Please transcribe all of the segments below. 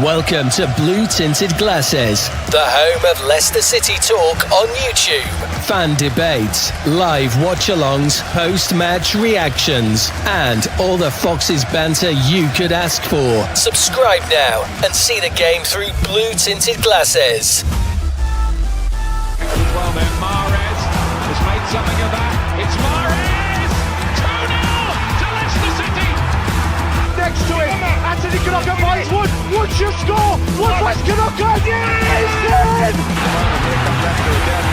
Welcome to Blue Tinted Glasses, the home of Leicester City talk on YouTube. Fan debates, live watch-alongs, post-match reactions, and all the Foxes banter you could ask for. Subscribe now and see the game through Blue Tinted Glasses. Well then, Mahrez has made something of that. It's Mahrez! 2-0 to Leicester City! Next to him, Anthony Kanaka finds Wood. Wood should score! Wood finds Kanaka! Yes! Here comes Leicester again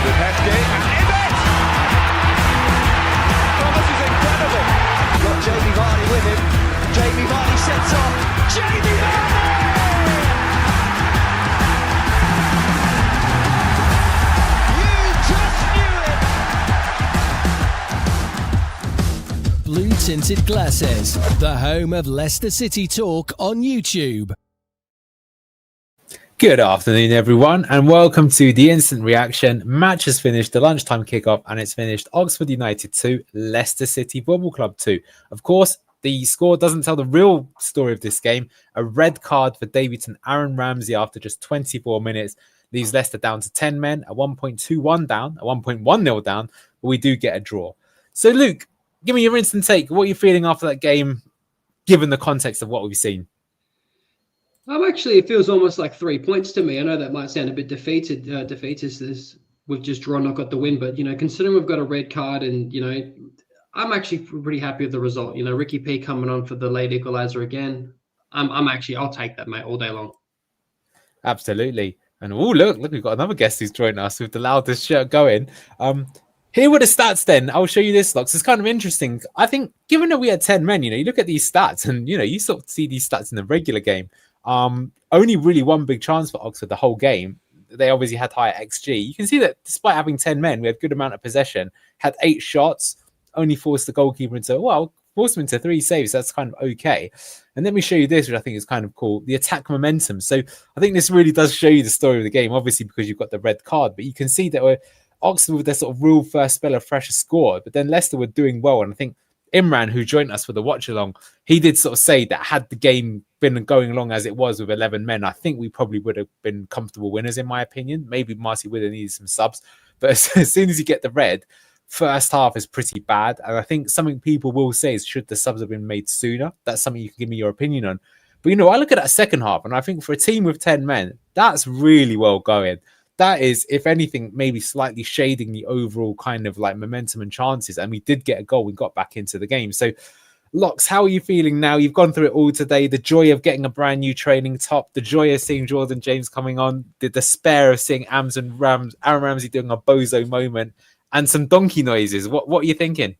with Heskey and Ibbett! Oh, this is incredible! Got Jamie Vardy with him. Jamie Vardy sets off. Jamie Vardy! Blue Tinted Glasses, the home of Leicester City talk on YouTube. Good afternoon, everyone, and welcome to the instant reaction. Match has finished, the lunchtime kickoff, and it's finished Oxford United 2, Leicester City Football Club 2. Of course, the score doesn't tell the real story of this game. A red card for debutant Aaron Ramsey after just 24 minutes leaves Leicester down to 10 men, a 1.21 down, a 1.10 down, but we do get a draw. So, Luke, give me your instant take. What are you feeling after that game, given the context of what we've seen? It feels almost like 3 points to me. I know that might sound a bit defeatist as we've just drawn, not got the win, but, considering we've got a red card and, I'm actually pretty happy with the result. Ricky P coming on for the late equaliser again. I'll take that, mate, all day long. Absolutely. And look, we've got another guest who's joined us with the loudest shirt going. Here were the stats then. I'll show you this, Locks. It's kind of interesting. I think, given that we had 10 men, you look at these stats and, you sort of see these stats in the regular game. Only really one big chance for Oxford the whole game. They obviously had higher XG. You can see that despite having 10 men, we had good amount of possession, had 8 shots, only forced the goalkeeper forced him into 3 saves. That's kind of okay. And let me show you this, which I think is kind of cool. The attack momentum. So I think this really does show you the story of the game, obviously because you've got the red card, but you can see that Oxford with their sort of real first spell of pressure scored, but then Leicester were doing well. And I think Imran, who joined us for the watch along, he did sort of say that had the game been going along as it was with 11 men, I think we probably would have been comfortable winners, in my opinion. Maybe Marcy would have needed some subs, but as soon as you get the red, first half is pretty bad. And I think something people will say is, should the subs have been made sooner? That's something you can give me your opinion on. But, I look at that second half, and I think for a team with 10 men, that's really well going. That is, if anything, maybe slightly shading the overall kind of like momentum and chances. And we did get a goal. We got back into the game. So, Locks, how are you feeling now? You've gone through it all today. The joy of getting a brand new training top, the joy of seeing Jordan James coming on, the despair of seeing Aaron Ramsey doing a bozo moment, and some donkey noises. What are you thinking?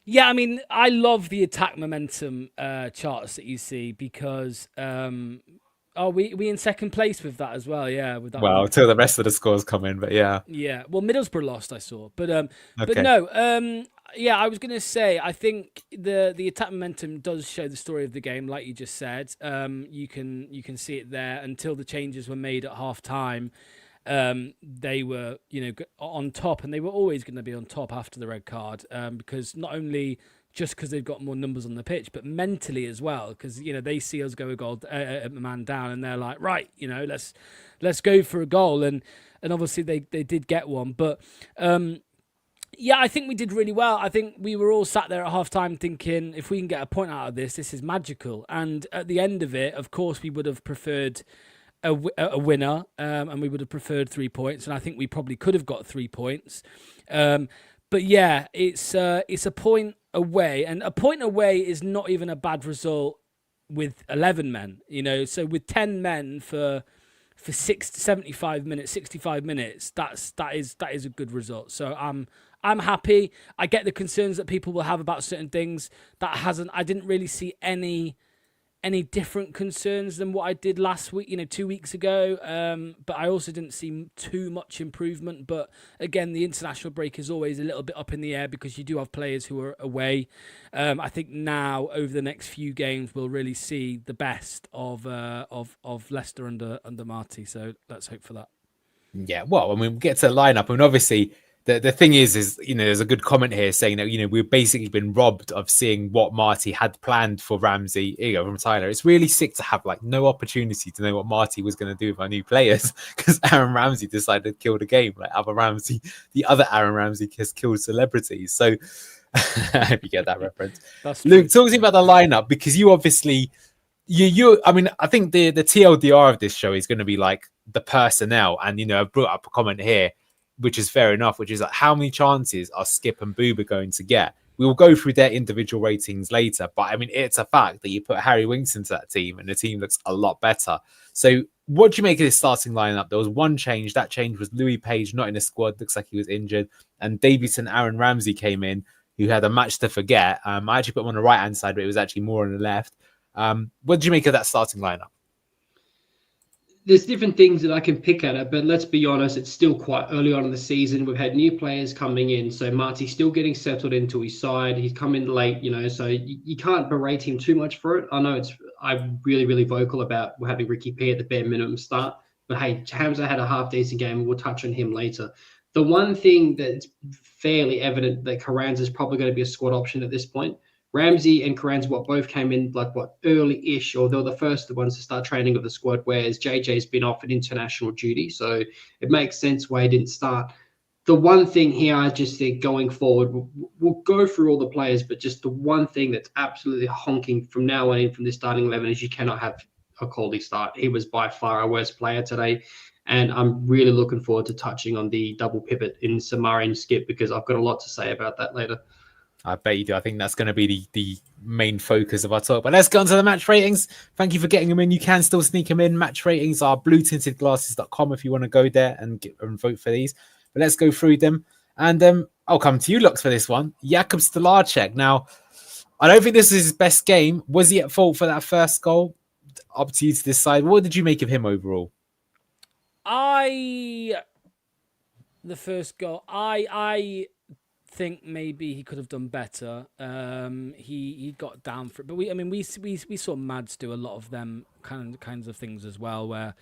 Yeah, I love the attack momentum charts that you see because... we in second place with that as well, yeah. With that until the rest of the scores come in, but yeah. Yeah, well, Middlesbrough lost, I saw, but okay. But no, I was gonna say, I think the attack momentum does show the story of the game, like you just said. You can see it there until the changes were made at half time. They were on top, and they were always going to be on top after the red card, because not only just because they've got more numbers on the pitch, but mentally as well, because they see us go a man down, and they're like, right, let's go for a goal, and obviously they did get one, but I think we did really well. I think we were all sat there at half time thinking, if we can get a point out of this is magical. And at the end of it, of course, we would have preferred a winner, and we would have preferred 3 points, and I think we probably could have got 3 points. But yeah, it's a point away, and a point away is not even a bad result with 11 men, so with 10 men for 65 minutes, that is a good result. So I'm happy. I get the concerns that people will have about certain things. I didn't really see any different concerns than what I did last week, 2 weeks ago. But I also didn't see too much improvement. But again, the international break is always a little bit up in the air because you do have players who are away. I think now over the next few games we'll really see the best of Leicester under Marty. So let's hope for that. Yeah, well, we'll get to the lineup, and obviously the thing is, you know, there's a good comment here saying that, you know, we've basically been robbed of seeing what Marty had planned for Ramsey, from Tyler. It's really sick to have like no opportunity to know what Marty was going to do with our new players, because Aaron Ramsey decided to kill the game. Like the other Aaron Ramsey has killed celebrities. So I hope you get that reference. Luke, talk to me about the lineup, because you obviously, I mean, I think the TLDR of this show is going to be like the personnel. And, you know, I brought up a comment here, which is fair enough, which is like, how many chances are Skip and Booba going to get? We will go through their individual ratings later, but I mean, it's a fact that you put Harry Winks into that team and the team looks a lot better. So what do you make of this starting lineup? There was one change. That change was Louis Page not in the squad. Looks like he was injured. And Davidson Aaron Ramsey came in, who had a match to forget. I actually put him on the right-hand side, but it was actually more on the left. What did you make of that starting lineup? There's different things that I can pick at it, but let's be honest, it's still quite early on in the season. We've had new players coming in, so Marty's still getting settled into his side. He's come in late, you know, so you can't berate him too much for it. I know I'm really, really vocal about having Ricky P at the bare minimum start, but hey, Hamza had a half-decent game, and we'll touch on him later. The one thing that's fairly evident that Carranza is probably going to be a squad option at this point. Ramsey and Carranza both came in early-ish, or they were the first ones to start training with the squad, whereas JJ's been off at international duty, so it makes sense why he didn't start. The one thing here, I just think going forward, we'll go through all the players, but just the one thing that's absolutely honking from now on in from this starting 11 is you cannot have a Caldy start. He was by far our worst player today, and I'm really looking forward to touching on the double pivot in Samari and Skip, because I've got a lot to say about that later. I bet you do. I think that's going to be the main focus of our talk. But let's go on to the match ratings. Thank you for getting them in. You can still sneak them in. Match ratings are bluetintedglasses.com if you want to go there and vote for these. But let's go through them. And I'll come to you, Lux, for this one. Jakub Stolarczyk. Now, I don't think this is his best game. Was he at fault for that first goal? Up to you to decide. What did you make of him overall? The first goal, I think maybe he could have done better. He got down for it, but we saw Mads do a lot of them kinds of things as well, where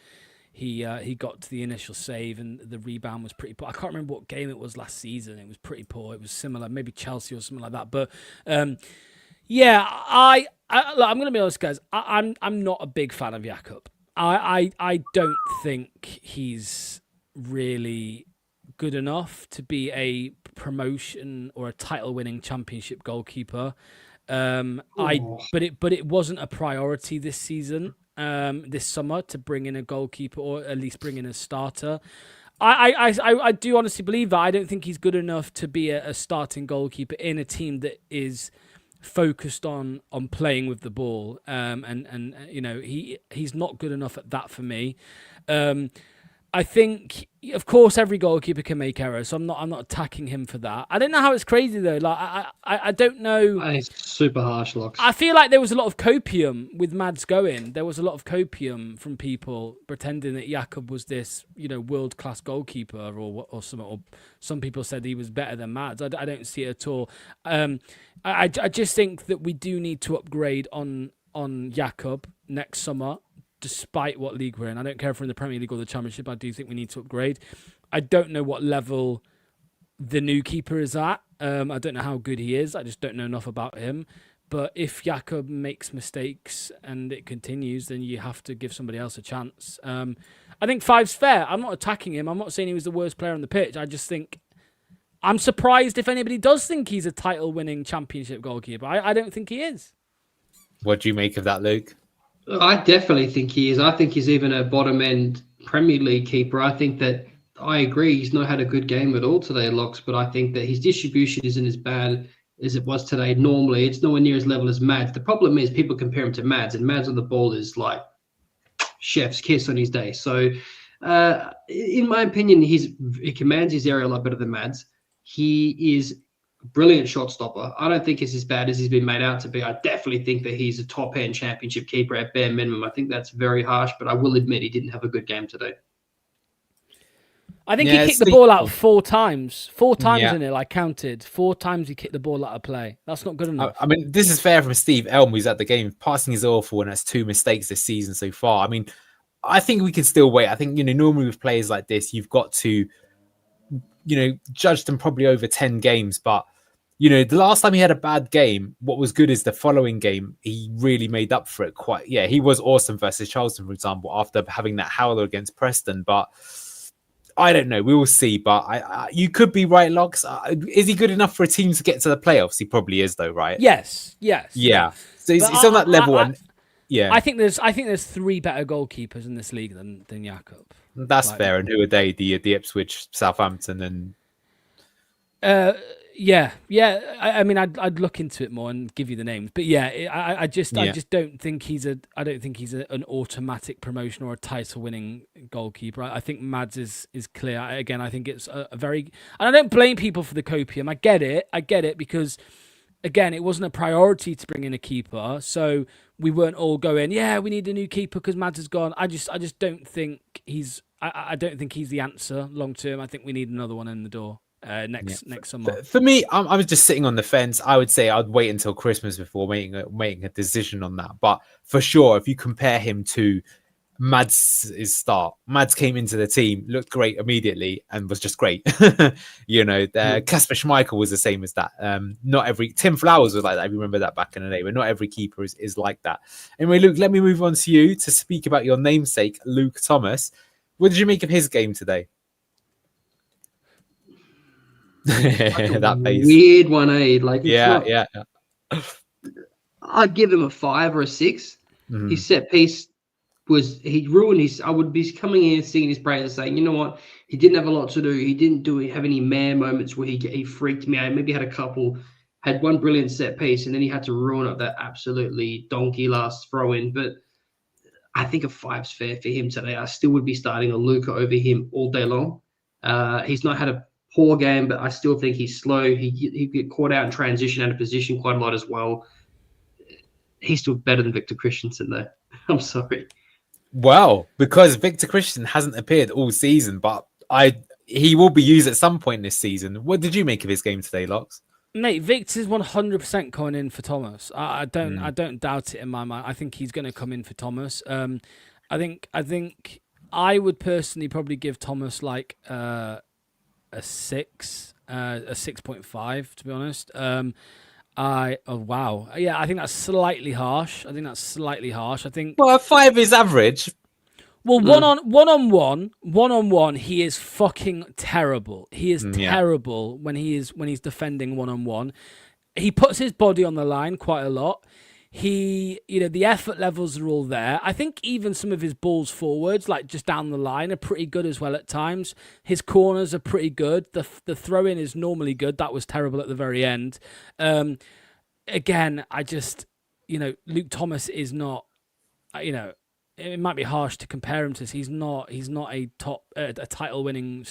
he got to the initial save and the rebound was pretty poor. I can't remember what game it was last season. It was pretty poor. It was similar, maybe Chelsea or something like that. But yeah, I'm gonna be honest, guys. I'm not a big fan of Jakub. I don't think he's really good enough to be a promotion or a title-winning championship goalkeeper. But it wasn't a priority this season, this summer, to bring in a goalkeeper or at least bring in a starter. I do honestly believe that. I don't think he's good enough to be a starting goalkeeper in a team that is focused on playing with the ball. And you know, he's not good enough at that for me. I think, of course, every goalkeeper can make errors, so I'm not attacking him for that. I don't know how it's crazy though. Like I don't know. It's super harsh, Locks. I feel like there was a lot of copium with Mads going. There was a lot of copium from people pretending that Jakub was this, you know, world-class goalkeeper or something. Or some people said he was better than Mads. I don't see it at all. I just think that we do need to upgrade on Jakub next summer. Despite what league we're in. I don't care if we're in the Premier League or the Championship. I do think we need to upgrade. I don't know what level the new keeper is at. I don't know how good he is. I just don't know enough about him. But if Jakub makes mistakes and it continues, then you have to give somebody else a chance. I think 5's fair. I'm not attacking him. I'm not saying he was the worst player on the pitch. I just think I'm surprised if anybody does think he's a title-winning Championship goalkeeper. I don't think he is. What do you make of that, Luke? I definitely think he is. I think he's even a bottom-end Premier League keeper. I think that I agree. He's not had a good game at all today, Locks, but I think that his distribution isn't as bad as it was today. Normally, it's nowhere near as level as Mads. The problem is people compare him to Mads, and Mads on the ball is like chef's kiss on his day. So, in my opinion, he commands his area a lot better than Mads. He is brilliant shot stopper. I don't think it's as bad as he's been made out to be. I definitely think that he's a top-end Championship keeper at bare minimum. I think that's very harsh, but I will admit he didn't have a good game today. I think he kicked the ball out 4 times. 4 times in it, I counted. 4 times he kicked the ball out of play. That's not good enough. I mean, this is fair from Steve Elm, who's at the game. Passing is awful, and that's 2 mistakes this season so far. I mean, I think we can still wait. I think, you know, normally with players like this, you've got to judged him probably over 10 games, but the last time he had a bad game, what was good is the following game, he really made up for it quite. Yeah, he was awesome versus Charlton, for example, after having that howler against Preston. But I don't know. We will see. But you could be right, Locks. Is he good enough for a team to get to the playoffs? He probably is, though, right? Yes. Yeah. So it's on that level. Yeah. I think there's 3 better goalkeepers in this league than Jakob. That's fair. And who are they? The Ipswich, Southampton, and... Yeah. I mean, I'd look into it more and give you the names, but I just don't think he's an automatic promotion or a title-winning goalkeeper. I think Mads is clear. Again, I think it's a very, and I don't blame people for the copium. I get it because, again, it wasn't a priority to bring in a keeper, so we weren't all going, yeah, we need a new keeper because Mads is gone. I just don't think he's. I don't think he's the answer long term. I think we need another one in the door. Next summer. For me, I was just sitting on the fence. I would say I'd wait until Christmas before making a decision on that. But for sure, if you compare him to Mads' start, Mads came into the team, looked great immediately, and was just great. Kasper Schmeichel was the same as that. Not every Tim Flowers was like that. I remember that back in the day, but not every keeper is like that. Anyway, Luke, let me move on to you to speak about your namesake, Luke Thomas. What did you make of his game today? That weird one, yeah. I'd give him a 5 or a 6. Mm-hmm. His set piece he ruined his. I would be coming in singing his praises, saying, you know what, he didn't have a lot to do. He didn't have any man moments where he freaked me out. Maybe had one brilliant set piece, and then he had to ruin up that absolutely donkey last throw in. But I think a 5's fair for him today. I still would be starting a Luca over him all day long. He's not had a poor game, but I still think he's slow. He get caught out in transition out of position quite a lot as well. He's still better than Victor Christensen, though. I'm sorry. Well, because Victor Christensen hasn't appeared all season, but he will be used at some point this season. What did you make of his game today, Locks? Mate, Victor's 100% coming in for Thomas. I don't doubt it in my mind. I think he's going to come in for Thomas. I think I would personally probably give Thomas like a 6.5, to be honest. Wow. Yeah, I think that's slightly harsh. I think a 5 is average. Well, one-on-one, he is fucking terrible. He is terrible when he's defending one-on-one. He puts his body on the line quite a lot. The effort levels are all there. I think even some of his balls forwards, like just down the line, are pretty good as well at times. His corners are pretty good. The throw-in is normally good. That was terrible at the very end. Again, I just, Luke Thomas is not, it might be harsh to compare him to. He's not a title-winning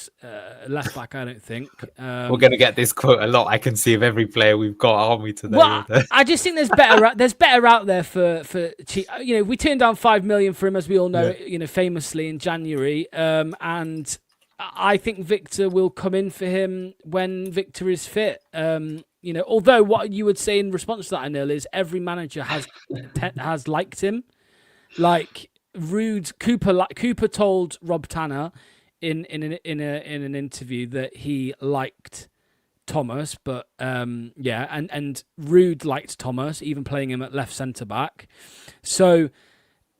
left back. I don't think. We're going to get this quote a lot. I can see of every player we've got, aren't we today? Well, I just think there's better. There's better out there for. We turned down $5 million for him, as we all know. Famously in January, and I think Victor will come in for him when Victor is fit. Although what you would say in response to that, Anil, is every manager has liked him, like. Cooper told Rob Tanner in an interview that he liked Thomas, but and Rude liked Thomas, even playing him at left centre back. So,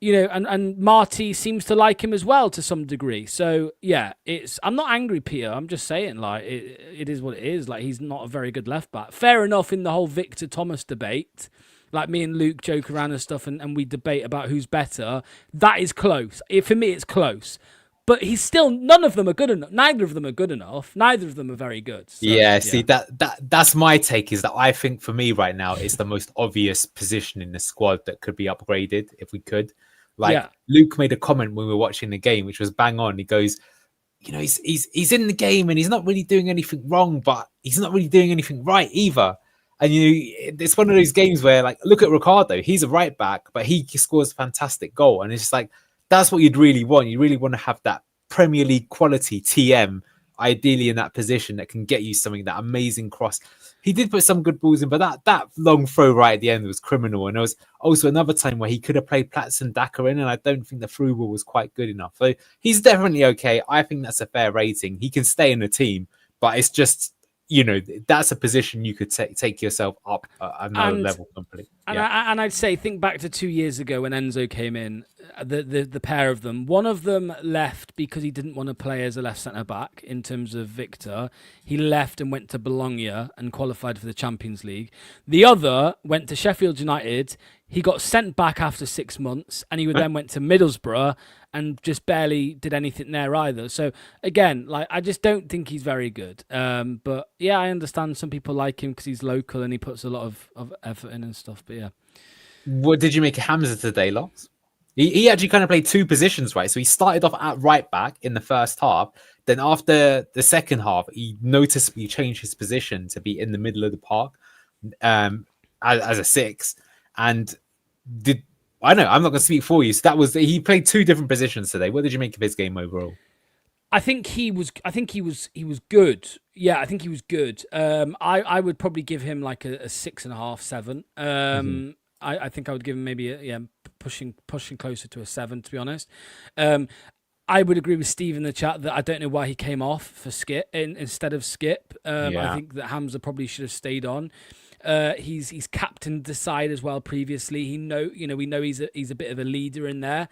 and Marty seems to like him as well to some degree. So I'm not angry, Peter. I'm just saying, like it is what it is. Like he's not a very good left back. Fair enough in the whole Victor Thomas debate. Like me and Luke joke around and stuff, and we debate about who's better. That is close. For me, it's close. But he's still, none of them are good enough. Neither of them are good enough. Neither of them are very good. So, see, that's my take, is that I think for me right now, it's the most obvious position in the squad that could be upgraded if we could. Luke made a comment when we were watching the game, which was bang on. He goes, he's in the game and he's not really doing anything wrong, but he's not really doing anything right either. And it's one of those games where, like, look at Ricardo. He's a right back, but he scores a fantastic goal. And it's just like, that's what you'd really want. You really want to have that Premier League quality TM, ideally in that position, that can get you something, that amazing cross. He did put some good balls in, but that long throw right at the end was criminal. And there was also another time where he could have played Platts and Daka in, and I don't think the through ball was quite good enough. So he's definitely okay. I think that's a fair rating. He can stay in the team, but it's just, that's a position you could take yourself up another level completely. And I'd say, think back to 2 years ago when Enzo came in, the pair of them. One of them left because he didn't want to play as a left centre back. In terms of Victor, he left and went to Bologna and qualified for the Champions League. The other went to Sheffield United. He got sent back after 6 months, and he then went to Middlesbrough and just barely did anything there either. So again, I just don't think he's very good. But yeah, I understand some people like him because he's local and he puts a lot of effort in and stuff. But yeah. What did you make of Hamza today, Locks? He actually kind of played two positions, right? So he started off at right back in the first half. Then after the second half, he noticeably changed his position to be in the middle of the park as a 6. And I know I'm not going to speak for you. So he played two different positions today. What did you make of his game overall? I think he was good. Yeah, I think he was good. I would probably give him like a 6.5, 7. I think I would give him maybe pushing closer to a 7, to be honest. I would agree with Steve in the chat that I don't know why he came off for Skip instead of Skip. I think that Hamza probably should have stayed on. He's captained the side as well previously. We know he's a bit of a leader in there.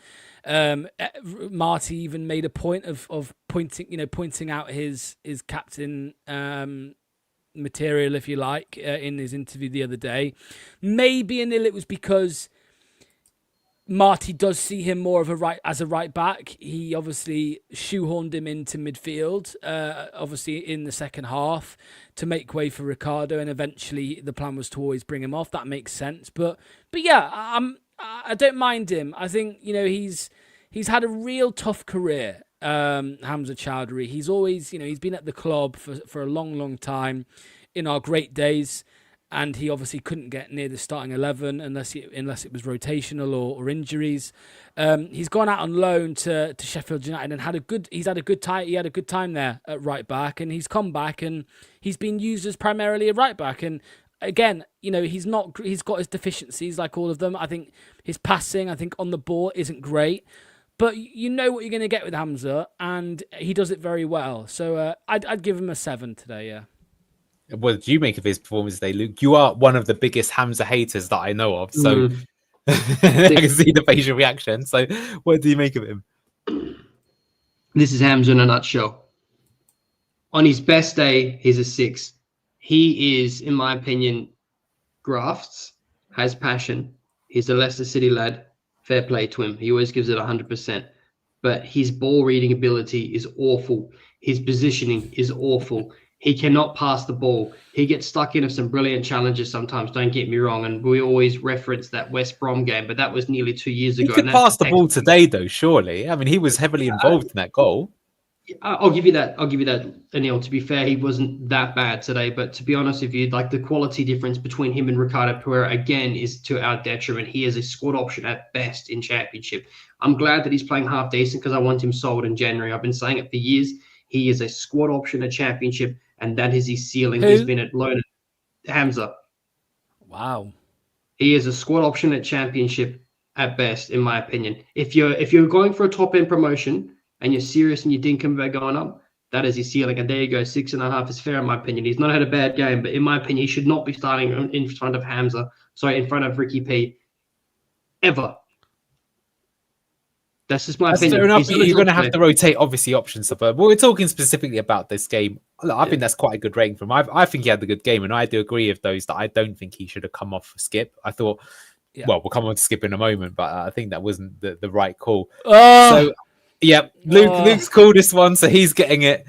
Marty even made a point of pointing out his captain material, if you like, in his interview the other day. Maybe it was because Marty does see him more of as a right back. He obviously shoehorned him into midfield, obviously in the second half to make way for Ricardo, and eventually the plan was to always bring him off. That makes sense, but yeah, I don't mind him. I think he's had a real tough career. Hamza Chowdhury. He's always he's been at the club for a long time in our great days. And he obviously couldn't get near the starting 11 unless it was rotational or injuries. He's gone out on loan to Sheffield United and he's had a good time. He had a good time there at right back, and he's come back and he's been used as primarily a right back. And again, he's got his deficiencies like all of them. I think his passing, on the ball isn't great, but you know what you're going to get with Hamza, and he does it very well. So I'd give him a 7 today. Yeah. What did you make of his performance today, Luke? You are one of the biggest Hamza haters that I know of, so I can see the facial reaction. So what do you make of him? This is Hamza in a nutshell. On his best day, he's a 6. He is, in my opinion, grafts, has passion. He's a Leicester City lad. Fair play to him. He always gives it 100%. But his ball reading ability is awful. His positioning is awful. He cannot pass the ball. He gets stuck into some brilliant challenges sometimes, don't get me wrong. And we always reference that West Brom game, but that was nearly 2 years ago. He could pass the ball today, though, surely. I mean, he was heavily involved in that goal. I'll give you that, Anil. To be fair, he wasn't that bad today. But to be honest with you, like the quality difference between him and Ricardo Pereira, again, is to our detriment. He is a squad option at best in Championship. I'm glad that he's playing half decent because I want him sold in January. I've been saying it for years. He is a squad option at Championship. And that is his ceiling. Who? He's been at loan. Hamza. Wow. He is a squad option at Championship at best, in my opinion. If you're going for a top end promotion and you're serious and you're thinking about going up, that is his ceiling. And there you go, 6.5 is fair in my opinion. He's not had a bad game, but in my opinion, he should not be starting in front of in front of Ricky P. Ever. That's just my opinion. Fair enough. You're going to have to rotate, obviously, options. But we're talking specifically about this game. I think that's quite a good rating from him. I think he had a good game, and I do agree with those that I don't think he should have come off for Skip. I thought, well, we'll come on to Skip in a moment, but I think that wasn't the right call. So, yeah, Luke's called this one, so he's getting it.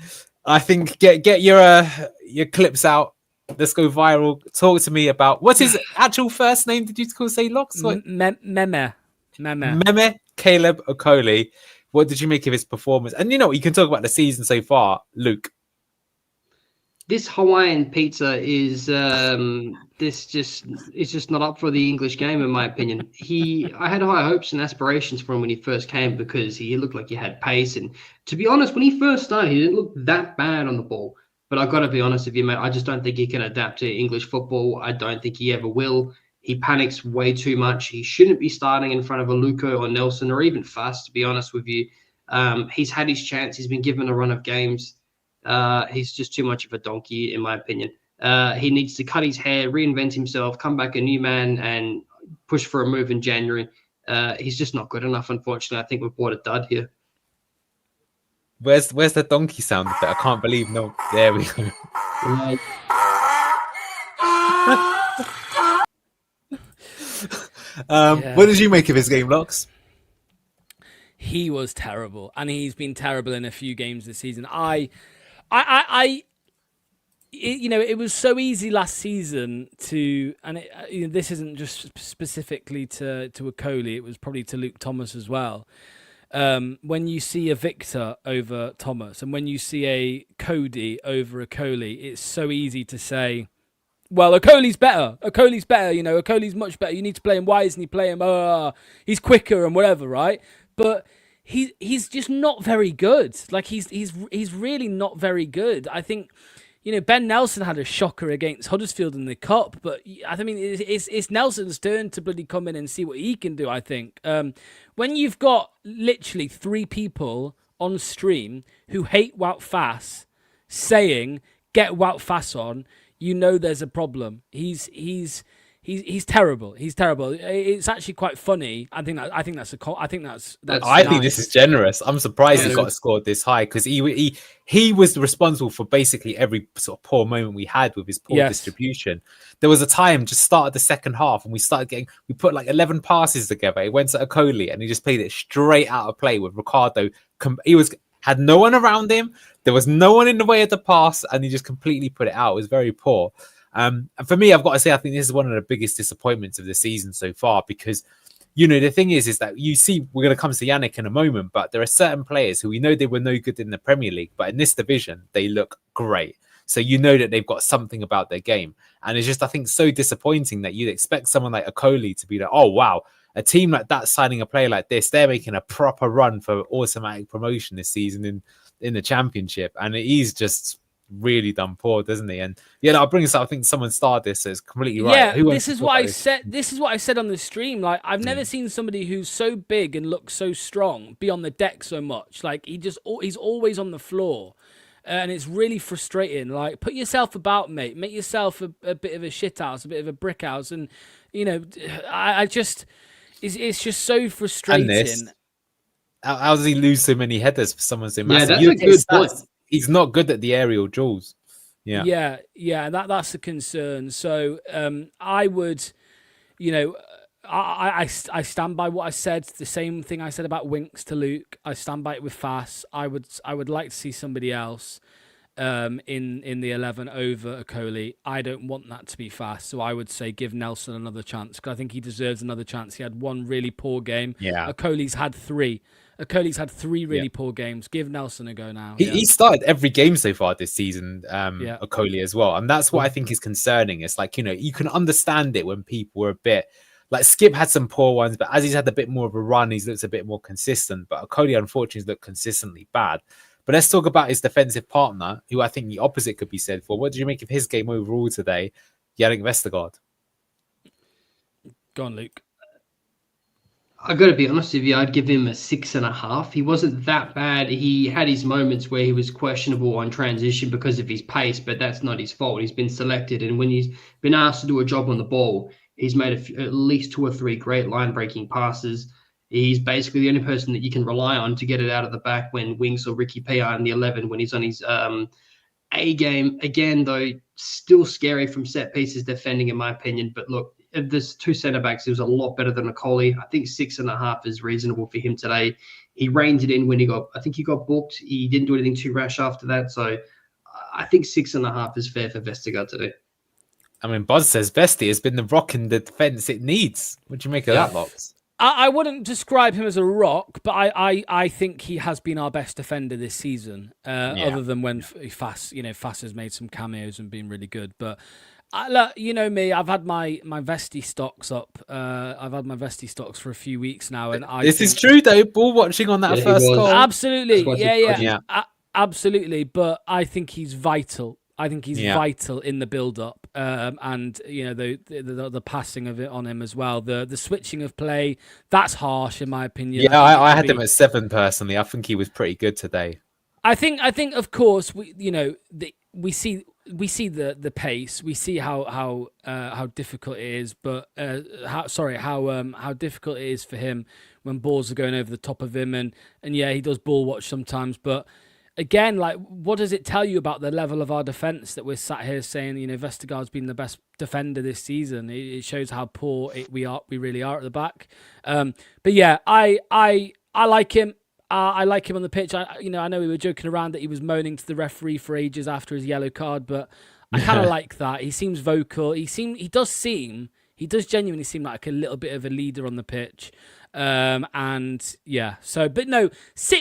I think get your clips out. Let's go viral. Talk to me about what's his actual first name? Did you say Locks? Meme. Caleb Okoli. What did you make of his performance? And you can talk about the season so far, Luke. This Hawaiian pizza is just not up for the English game, in my opinion. I had high hopes and aspirations for him when he first came because he looked like he had pace. And to be honest, when he first started, he didn't look that bad on the ball. But I've got to be honest with you, mate. I just don't think he can adapt to English football. I don't think he ever will. He panics way too much. He shouldn't be starting in front of a Luco or Nelson or even Fast, to be honest with you. He's had his chance. He's been given a run of games. He's just too much of a donkey, in my opinion. He needs to cut his hair, reinvent himself, come back a new man, and push for a move in January. He's just not good enough, unfortunately. I think we've bought a dud here. Where's the donkey sound effect? I can't believe no. There we go. What did you make of his game, Locks? He was terrible, and he's been terrible in a few games this season. It was so easy last season to, and this isn't just specifically to Okoli, it was probably to Luke Thomas as well. When you see a Victor over Thomas, and when you see a Cody over Okoli, it's so easy to say, well, Okoli's better. Okoli's much better. You need to play him. Why isn't he playing? He's quicker and whatever, right? But he's just not very good. Like he's really not very good. I think, Ben Nelson had a shocker against Huddersfield in the Cup, but I mean, it's Nelson's turn to bloody come in and see what he can do, I think. When you've got literally 3 people on stream who hate Wout Fass saying, get Wout Fass on, there's a problem. He's terrible. He's terrible. It's actually quite funny. I think this is generous. I'm surprised he got scored this high, because he was responsible for basically every sort of poor moment we had with his poor distribution. There was a time just started the second half and we put like 11 passes together. He went to Okoli and he just played it straight out of play with Ricardo. Had no one around him. There was no one in the way of the pass, and he just completely put it out. It was very poor. And for me, I've got to say, I think this is one of the biggest disappointments of the season so far, because, the thing is that you see, we're going to come to Yannick in a moment, but there are certain players who we know they were no good in the Premier League, but in this division, they look great. So that they've got something about their game. And it's just, I think, so disappointing that you'd expect someone like Okoli to be like, oh, wow, a team like that signing a player like this, they're making a proper run for automatic promotion this season in the Championship. And he's just really done poor, doesn't he? And I'll bring this up. I think someone started this, so it's completely right. Yeah, this is what I said on the stream. Like, I've never seen somebody who's so big and looks so strong be on the deck so much. Like, he's always on the floor. And it's really frustrating. Like, put yourself about, mate. Make yourself a bit of a shit house, a bit of a brick house. And, it's just so frustrating. How does he lose so many headers for someone so massive? Yeah, that's a good point. He's not good at the aerial duels. Yeah. That's a concern. So I would, I stand by what I said. The same thing I said about Winks to Luke. I stand by it with Fass. I would like to see somebody else in the 11 over Okoli. I don't want that to be Fass, so I would say give Nelson another chance, because I think he deserves another chance. He had one really poor game. Okoli's had 3. Okoli's had 3 really poor games. Give Nelson a go now. He started every game so far this season, Okoli as well, and that's what I think is concerning. It's like, you can understand it when people were a bit like Skip had some poor ones, but as he's had a bit more of a run, he's looked a bit more consistent. But Okoli, unfortunately, has looked consistently bad. But let's talk about his defensive partner, who I think the opposite could be said for. What did you make of his game overall today, Yannick Vestergaard? Go on, Luke. I got to be honest with you, I'd give him a 6.5. He wasn't that bad. He had his moments where he was questionable on transition because of his pace, but that's not his fault. He's been selected, and when he's been asked to do a job on the ball, he's made at least 2 or 3 great line-breaking passes. He's basically the only person that you can rely on to get it out of the back when Winks or Ricky P are in the 11 when he's on his A game. Again, though, still scary from set pieces defending, in my opinion. But look, if there's 2 centre-backs, it was a lot better than Okoli. I think 6.5 is reasonable for him today. He reined it in when he got booked. He didn't do anything too rash after that. So I think 6.5 is fair for Vestergaard today. I mean, Buzz says Vesti has been the rock in the defence it needs. What do you make of that, Locks? I wouldn't describe him as a rock, but I think he has been our best defender this season, other than when Fass has made some cameos and been really good. But look, me, I've had my Vesti stocks up. I've had my Vesti stocks for a few weeks now, and this is true though. Ball watching on that first goal, absolutely, absolutely. But I think he's vital. I think he's vital in the build-up, and the passing of it on him as well. The switching of play, that's harsh in my opinion. Yeah, I had him at 7 personally. I think he was pretty good today. I think of course we see the pace, we see how difficult it is, but how difficult it is for him when balls are going over the top of him, and yeah, he does ball watch sometimes, but again, like, what does it tell you about the level of our defense that we're sat here saying, Vestergaard's been the best defender this season? It shows how poor we really are at the back. But yeah, I like him. I like him on the pitch. I know we were joking around that he was moaning to the referee for ages after his yellow card, but I kind of like that. He seems vocal. He does genuinely seem like a little bit of a leader on the pitch. And yeah, but no,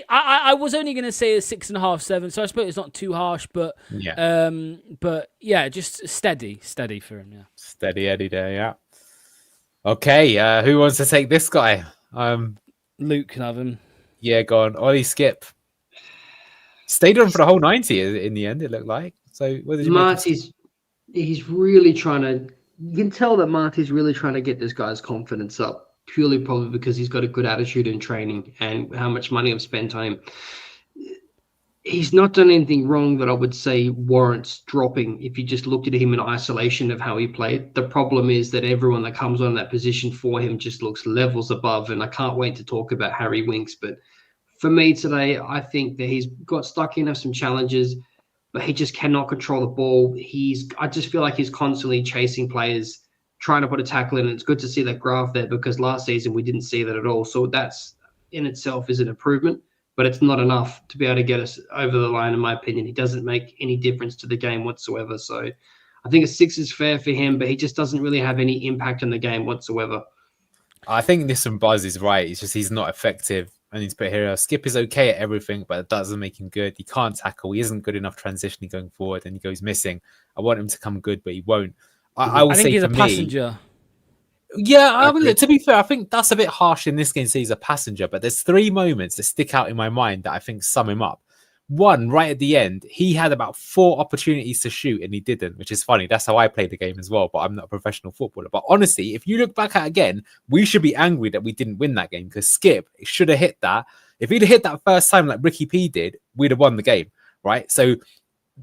I was only going to say a 6.5, 7. So I suppose it's not too harsh, but yeah, just steady for him. Yeah. Steady Eddie there. Yeah. Okay. Who wants to take this guy? Luke can have him. Yeah, go on. Ollie Skip. Stayed on for the whole 90 in the end, it looked like. So what did you Marty's, he's really trying to, you can tell that Marty's really trying to get this guy's confidence up, purely probably because he's got a good attitude in training and how much money I've spent on him. He's not done anything wrong that I would say warrants dropping if you just looked at him in isolation of how he played. The problem is that everyone that comes on that position for him just looks levels above, and I can't wait to talk about Harry Winks. But for me today, I think that he's got stuck in some challenges, but he just cannot control the ball. I just feel like he's constantly chasing players, trying to put a tackle in. And it's good to see that graph there, because last season we didn't see that at all. So that's in itself is an improvement, but it's not enough to be able to get us over the line, in my opinion. He doesn't make any difference to the game whatsoever. So I think a 6 is fair for him, but he just doesn't really have any impact on the game whatsoever. I think this from Buzz is right. It's just he's not effective. I need to put here. Skip is okay at everything, but it doesn't make him good. He can't tackle. He isn't good enough transitioning going forward, and he goes missing. I want him to come good, but he won't. I will I think say he's for a me, passenger. yeah, I mean, to be fair, I think that's a bit harsh in this game to say he's a passenger, but there's 3 moments that stick out in my mind that I think sum him up. One, right at the end, he had about 4 opportunities to shoot and he didn't, which is funny. That's how I play the game as well, but I'm not a professional footballer. But honestly, if you look back at it again, we should be angry that we didn't win that game, because Skip should have hit that. If he'd have hit that first time like Ricky P did, we'd have won the game, right? So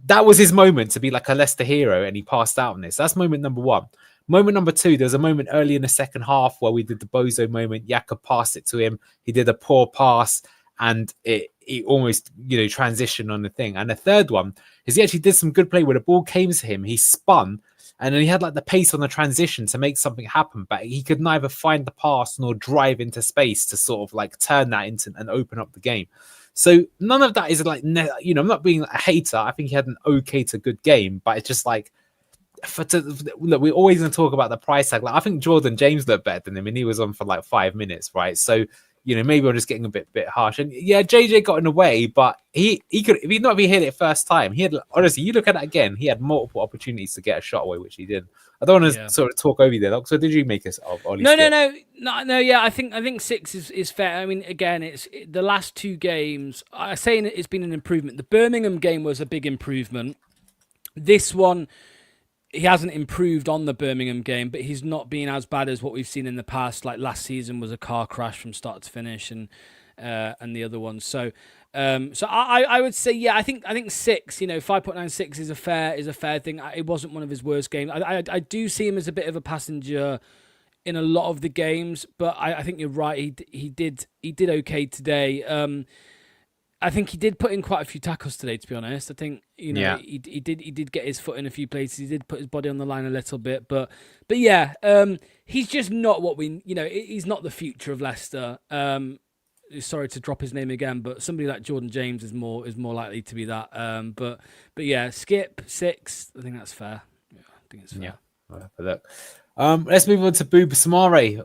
that was his moment to be like a Leicester hero, and he passed out on this. That's moment number 1. Moment number 2, there was a moment early in the second half where we did the Bozo moment. Jakob passed it to him. He did a poor pass, and it almost, transitioned on the thing. And the third one is he actually did some good play where the ball came to him. He spun, and then he had like the pace on the transition to make something happen, but he could neither find the pass nor drive into space to sort of like turn that into and open up the game. So none of that is like, I'm not being a hater. I think he had an okay to good game, but it's just like, look, we're always going to talk about the price tag. Like, I think Jordan James looked better than him, and he was on for like 5 minutes, right? So, maybe I'm just getting a bit harsh. And yeah, JJ got in the way, but he could, if he'd not been hit it first time, he had, honestly, you look at it again, he had multiple opportunities to get a shot away, which he didn't. I don't want to sort of talk over you there. So did you make us of Ollie? No. Yeah, I think 6 is fair. I mean, again, it's the last 2 games. I'm saying it's been an improvement. The Birmingham game was a big improvement. This one, he hasn't improved on the Birmingham game, but he's not been as bad as what we've seen in the past. Like last season was a car crash from start to finish, and the other ones. So I would say, yeah, I think 6. 5.96 is a fair thing. It wasn't one of his worst games. I do see him as a bit of a passenger in a lot of the games, but I think you're right. He did okay today. I think he did put in quite a few tackles today, to be honest. I think, he did get his foot in a few places. He did put his body on the line a little bit, but yeah, he's just not what we, he's not the future of Leicester. Sorry to drop his name again, but somebody like Jordan James is more likely to be that. But yeah, Skip 6. I think that's fair. Yeah, I think it's fair. Yeah, I'll have a look. Let's move on to Boob Samare.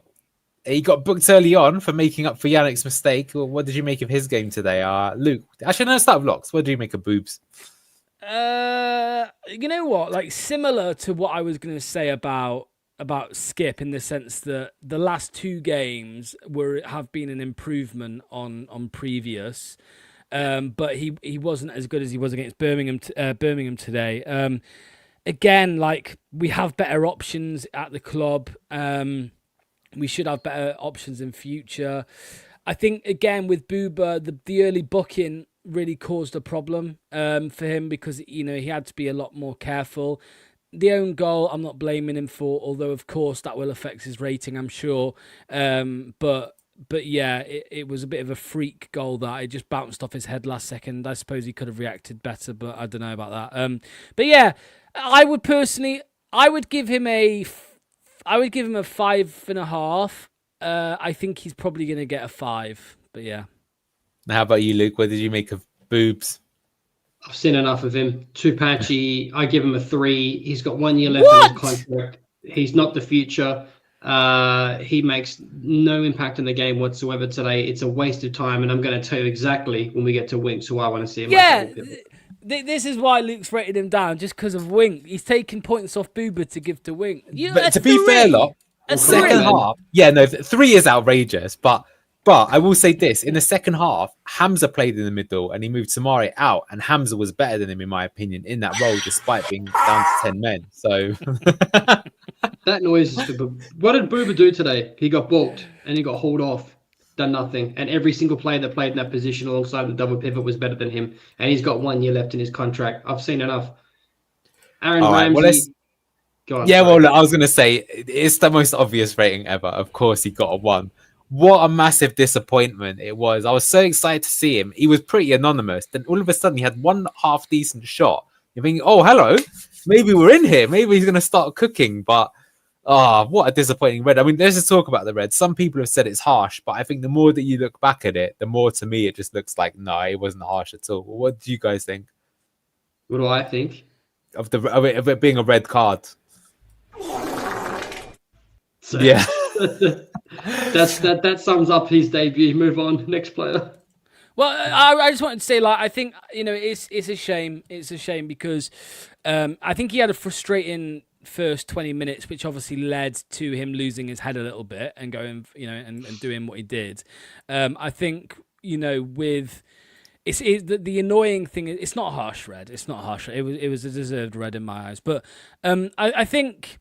He got booked early on for making up for Yannick's mistake. What did you make of his game today? Luke, actually, let's start with Locks. What do you make of Boobs? You know what? Like, similar to what I was going to say about Skip, in the sense that the last 2 games have been an improvement on previous, but he wasn't as good as he was against Birmingham today. Again, like, we have better options at the club. We should have better options in future. I think, again, with Booba, the early booking, really caused a problem for him because, you know, he had to be a lot more careful. The own goal, I'm not blaming him for, although of course that will affect his rating, I'm sure. But yeah, it was a bit of a freak goal that it just bounced off his head last second. I suppose he could have reacted better, but I don't know about that. But yeah, I would give him a 5.5. I think he's probably going to get a 5. But yeah. Now, how about you, Luke? What did you make of Boobs? I've seen enough of him. Too patchy. I give him a 3. He's got 1 year left on his contract. He's not the future. He makes no impact in the game whatsoever today. It's a waste of time, and I'm going to tell you exactly when we get to Winks who I want to see him. Yeah, this is why Luke's rated him down, just because of Wink. He's taking points off Boober to give to Wink. But to be fair, Locke, second half, 3 is outrageous, but I will say this: in the second half, Hamza played in the middle and he moved Samari out, and Hamza was better than him in my opinion in that role, despite being down to 10 men. So that noise is for what did Boober do today? He got balked and he got hauled off, done nothing, and every single player that played in that position alongside the double pivot was better than him, and he's got 1 year left in his contract. I've seen enough. Aaron Ramsey. I was going to say it's the most obvious rating ever. Of course, he got a 1. What a massive disappointment it was. I was so excited to see him. He was pretty anonymous. Then all of a sudden he had one half decent shot. You're thinking, oh, hello. Maybe we're in here. Maybe he's going to start cooking. But, what a disappointing red. I mean, let's just talk about the red. Some people have said it's harsh, but I think the more that you look back at it, the more to me it just looks like, no, it wasn't harsh at all. What do you guys think? What do I think? Of it being a red card. So, yeah. that sums up his debut. Move on, next player. Well, I just wanted to say, like, I think, you know, it's a shame. It's a shame because I think he had a frustrating first 20 minutes, which obviously led to him losing his head a little bit and going, you know, and doing what he did. I think, you know, with the annoying thing, it's not harsh red. It's not harsh. It was a deserved red in my eyes. But I think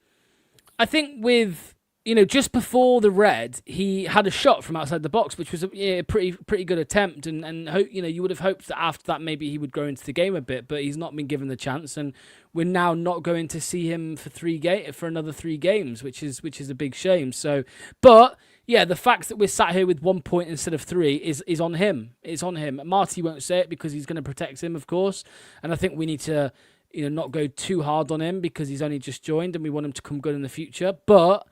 with, you know, just before the red, he had a shot from outside the box, which was a pretty good attempt, and you know, you would have hoped that after that maybe he would grow into the game a bit, but he's not been given the chance, and we're now not going to see him for another 3 games, which is a big shame. So, but yeah, the fact that we're sat here with 1 point instead of 3 is on him. It's on him. Marty won't say it because he's going to protect him, of course, and I think we need to, you know, not go too hard on him because he's only just joined and we want him to come good in the future, but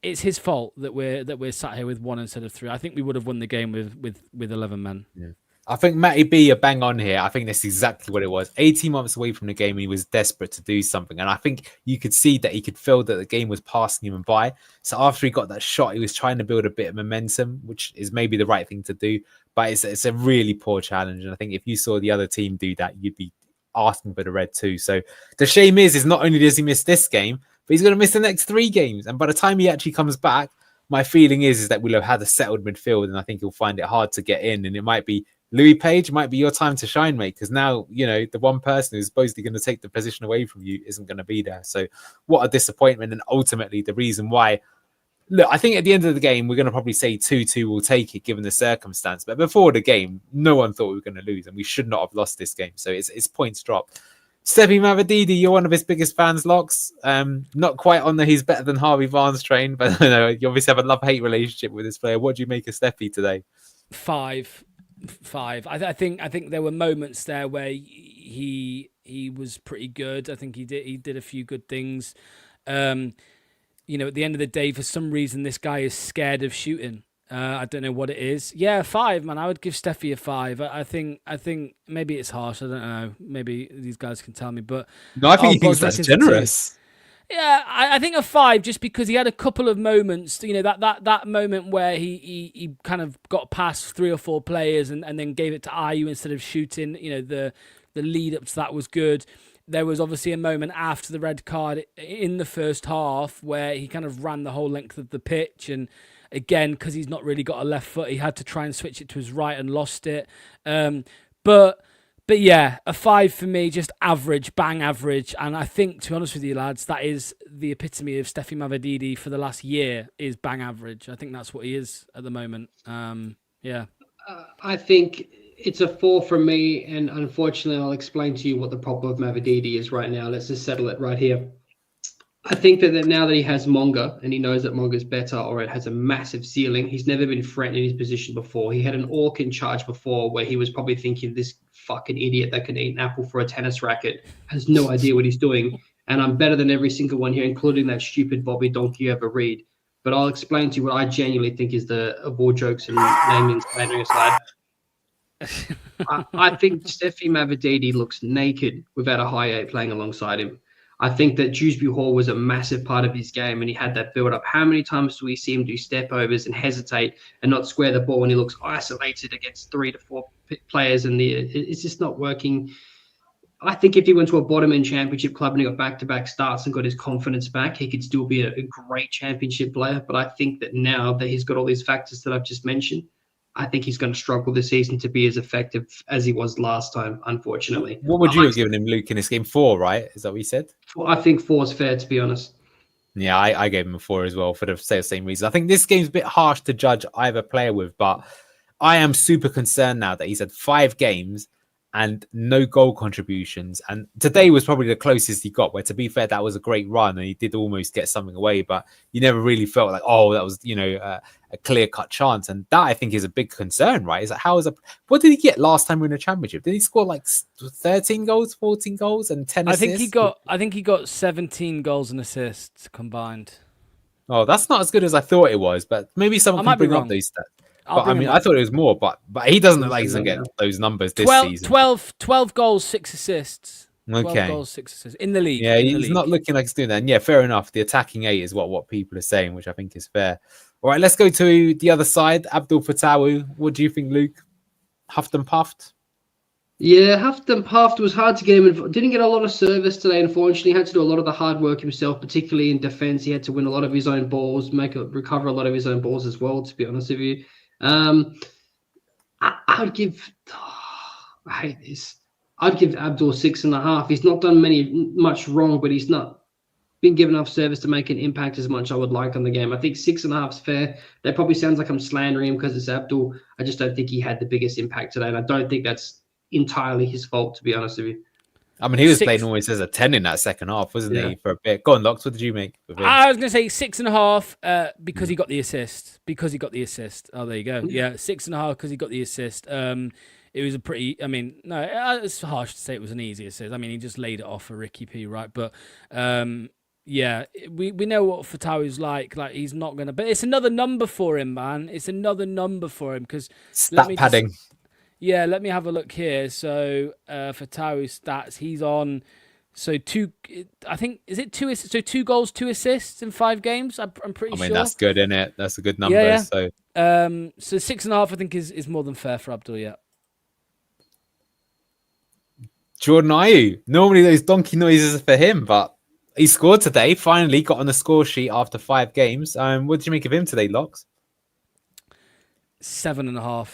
it's his fault that we're sat here with 1 instead of 3. I think we would have won the game with 11 men. Yeah. I think Matty B, you're bang on here. I think that's exactly what it was. 18 months away from the game, and he was desperate to do something. And I think you could see that he could feel that the game was passing him by. So after he got that shot, he was trying to build a bit of momentum, which is maybe the right thing to do. But it's a really poor challenge. And I think if you saw the other team do that, you'd be asking for the red too. So the shame is not only does he miss this game, but he's going to miss the next 3 games. And by the time he actually comes back, my feeling is that we'll have had a settled midfield, and I think he'll find it hard to get in. And it might be Louis Page, might be your time to shine, mate, because now, you know, the one person who's supposedly going to take the position away from you isn't going to be there. So what a disappointment. And ultimately the reason why, look, I think at the end of the game, we're going to probably say 2-2 will take it given the circumstance. But before the game, no one thought we were going to lose, and we should not have lost this game. So it's points dropped. Steffi Mavadidi, you're one of his biggest fans, Locks. Not quite on the he's better than Harvey Barnes train, but you know, you obviously have a love-hate relationship with this player. What do you make of Steffi today? 5. I think there were moments there where he was pretty good. I think he did a few good things. You know, at the end of the day, for some reason, this guy is scared of shooting. I don't know what it is. Yeah, 5, man. I would give Steffi a 5. I think maybe it's harsh. I don't know. Maybe these guys can tell me. But no, I think he thinks that's generous. Yeah, I think a 5 just because he had a couple of moments. You know, that moment where he kind of got past 3 or 4 players and then gave it to Ayew instead of shooting. You know, the lead up to that was good. There was obviously a moment after the red card in the first half where he kind of ran the whole length of the pitch, and again, because he's not really got a left foot, he had to try and switch it to his right and lost it. But yeah, a 5 for me, just average, bang average. And I think, to be honest with you, lads, that is the epitome of Steffi Mavadidi for the last year, is bang average. I think that's what he is at the moment. Yeah. I think It's a 4 from me, and unfortunately, I'll explain to you what the problem with Mavididi is right now. Let's just settle it right here. I think that now that he has Monga and he knows that Monga's better or it has a massive ceiling, he's never been threatened in his position before. He had an Orc in charge before where he was probably thinking this fucking idiot that can eat an apple for a tennis racket has no idea what he's doing. And I'm better than every single one here, including that stupid Bobby Donkey you ever read. But I'll explain to you what I genuinely think is of all jokes and naming aside. I think Steffi Mavididi looks naked without a high 8 playing alongside him. I think that Dewsbury Hall was a massive part of his game and he had that build up. How many times do we see him do step overs and hesitate and not square the ball when he looks isolated against 3 to 4 players and it's just not working. I think if he went to a bottom end championship club and he got back-to-back starts and got his confidence back, he could still be a great championship player. But I think that now that he's got all these factors that I've just mentioned, I think he's going to struggle this season to be as effective as he was last time, unfortunately. What would you have given him, Luke, in this game? 4, right? Is that what you said? I think 4 is fair, to be honest. Yeah, I gave him a 4 as well for the same reason. I think this game's a bit harsh to judge either player with, but I am super concerned now that he's had 5 games and no goal contributions. And today was probably the closest he got, where to be fair, that was a great run and he did almost get something away, but you never really felt like, oh, that was, a clear-cut chance. And that, I think, is a big concern, right? Is that what did he get last time we were in the championship? Did he score like 13 goals, 14 goals and 10 assists? I think he got 17 goals and assists combined. Oh, that's not as good as I thought it was, but maybe someone can bring up those stats. But I mean, I thought it was more, but he doesn't look like he's going to get those numbers this season. 12 goals, 6 assists. 12 Okay. goals, 6 assists. In the league. Yeah, he's not looking like he's doing that. And yeah, fair enough. The attacking 8 is what people are saying, which I think is fair. All right, let's go to the other side. Abdul Fatawu. What do you think, Luke? Huffed and puffed? Yeah, huffed and puffed. It was hard to get him. Didn't get a lot of service today, unfortunately. He had to do a lot of the hard work himself, particularly in defense. He had to win a lot of his own balls, recover a lot of his own balls as well, to be honest with you. I would give. I hate this. I'd give Abdul 6.5. He's not done much wrong, but he's not been given enough service to make an impact as much I would like on the game. I think 6.5 is fair. That probably sounds like I'm slandering him because it's Abdul. I just don't think he had the biggest impact today, and I don't think that's entirely his fault, to be honest with you. I mean, he was playing almost as a 10 in that second half, wasn't he, for a bit? Go on, Locks. What did you make of him? I was going to say 6.5 because he got the assist. Oh, there you go. Yeah, 6.5 because he got the assist. It was a pretty, it's harsh to say it was an easy assist. I mean, he just laid it off for Ricky P, right? But, yeah, we know what Fatawu's like. Like, he's not going to... But it's another number for him, man. It's another number for him because... Stat padding. Yeah, let me have a look here. So, Fatawu's stats, he's on... So, 2... I think... Is it 2... So, 2 goals, 2 assists in 5 games? I'm pretty sure. That's good, isn't it? That's a good number. Yeah. So 6.5, I think, is more than fair for Abdul, yeah. Jordan Ayew. Normally those donkey noises are for him, but he scored today. Finally got on the score sheet after 5 games. What did you make of him today, Locks? 7.5.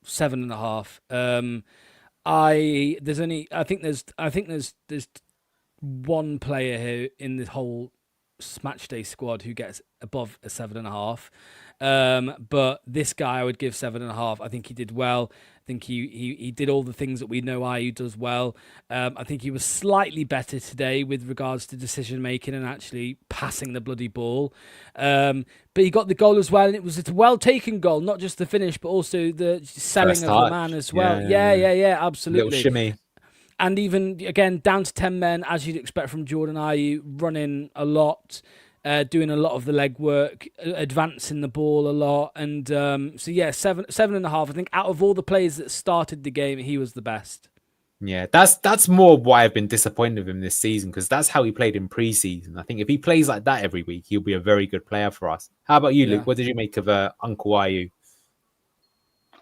7.5. I think there's one player who in the whole matchday squad who gets above a 7.5. But this guy I would give 7.5. I think he did well. I think he did all the things that we know Ayew does well. I think he was slightly better today with regards to decision making and actually passing the bloody ball. But he got the goal as well, and it's a well taken goal, not just the finish, but also the selling of the man as well. Yeah, absolutely. Little shimmy. And even again down to 10 men, as you'd expect from Jordan Ayew, running a lot. Doing a lot of the legwork, advancing the ball a lot, and so yeah, 7.5. I think out of all the players that started the game, he was the best. Yeah, that's more why I've been disappointed with him this season, because that's how he played in pre-season. I think if he plays like that every week, he'll be a very good player for us. How about you, Luke? What did you make of Uncle Ayew?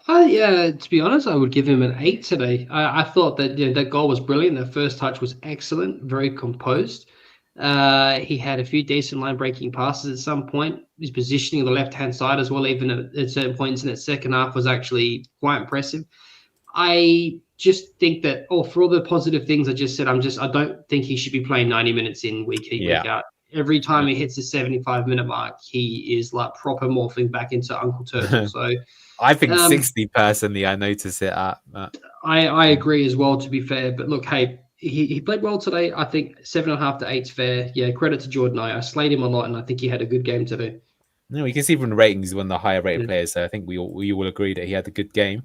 To be honest, I would give him an 8 today. I thought that that goal was brilliant. That first touch was excellent, very composed. He had a few decent line-breaking passes at some point. His positioning on the left-hand side as well, even at certain points in that second half, was actually quite impressive. I just think that, for all the positive things I just said, I don't think he should be playing 90 minutes in week in, week out. every time he hits the 75-minute mark, he is like proper morphing back into Uncle Turtle. So I think 60 personally, I notice it at. I agree as well, to be fair. But look, hey, he played well today. I think 7.5 to 8's fair. Yeah, credit to Jordan. I slayed him a lot, and I think he had a good game today. No, you can see from the ratings, he's one of the higher rated players. So I think we all agree that he had a good game.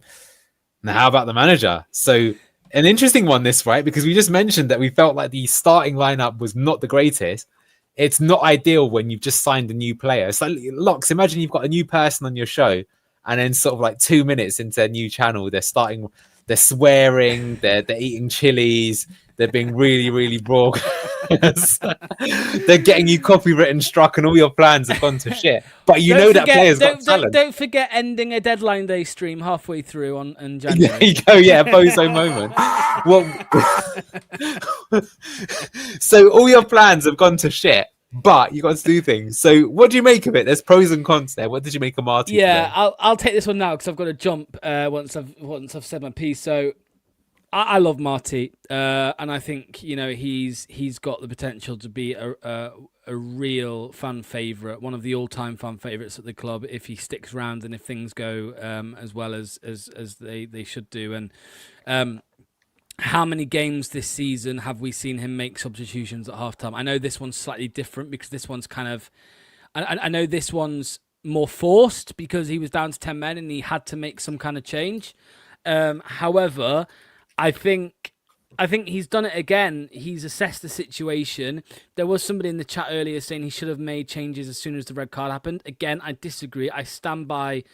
Now, how about the manager? So an interesting one, this, right? Because we just mentioned that we felt like the starting lineup was not the greatest. It's not ideal when you've just signed a new player. It's like, Locks, imagine you've got a new person on your show, and then sort of like 2 minutes into a new channel, they're swearing, they're eating chilies, they're being really, really broad. They're getting you copywritten struck, and all your plans have gone to shit. But that player's got talent. Don't forget ending a deadline day stream halfway through on January. There you go, yeah, bozo moment. Well, so all your plans have gone to shit, but you got to do things. So what do you make of it? There's pros and cons there. What did you make of Marty? Yeah, I'll take this one now because I've got to jump once I've said my piece. So I love Marty, and I think he's got the potential to be a real fan favourite, one of the all-time fan favourites at the club if he sticks around and if things go as well as they should do. And how many games this season have we seen him make substitutions at halftime? I know this one's slightly different because this one's kind of, I know this one's more forced because he was down to 10 men and he had to make some kind of change. However, I think he's done it again. He's assessed the situation. There was somebody in the chat earlier saying he should have made changes as soon as the red card happened. Again, I disagree. I stand by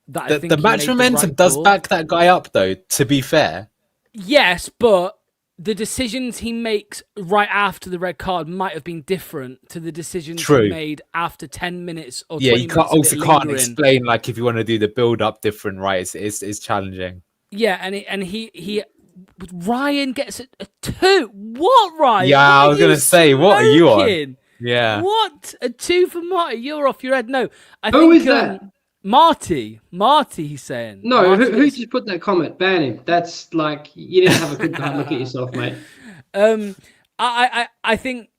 that. The match momentum does back that guy up, though, to be fair. Yes, but the decisions he makes right after the red card might have been different to the decisions he made after 10 minutes or 20 minutes. Yeah, you can't explain, like, if you want to do the build-up different, right? It's challenging. Yeah, and he Ryan gets a 2. What, Ryan? Yeah, I was going to say, what are you on? Yeah. What? A 2 for Marty? You're off your head. No. Who is that? Marty, he's saying. No, who just put that comment? Ban him. That's like, you didn't have a good time. Look at yourself, mate. I think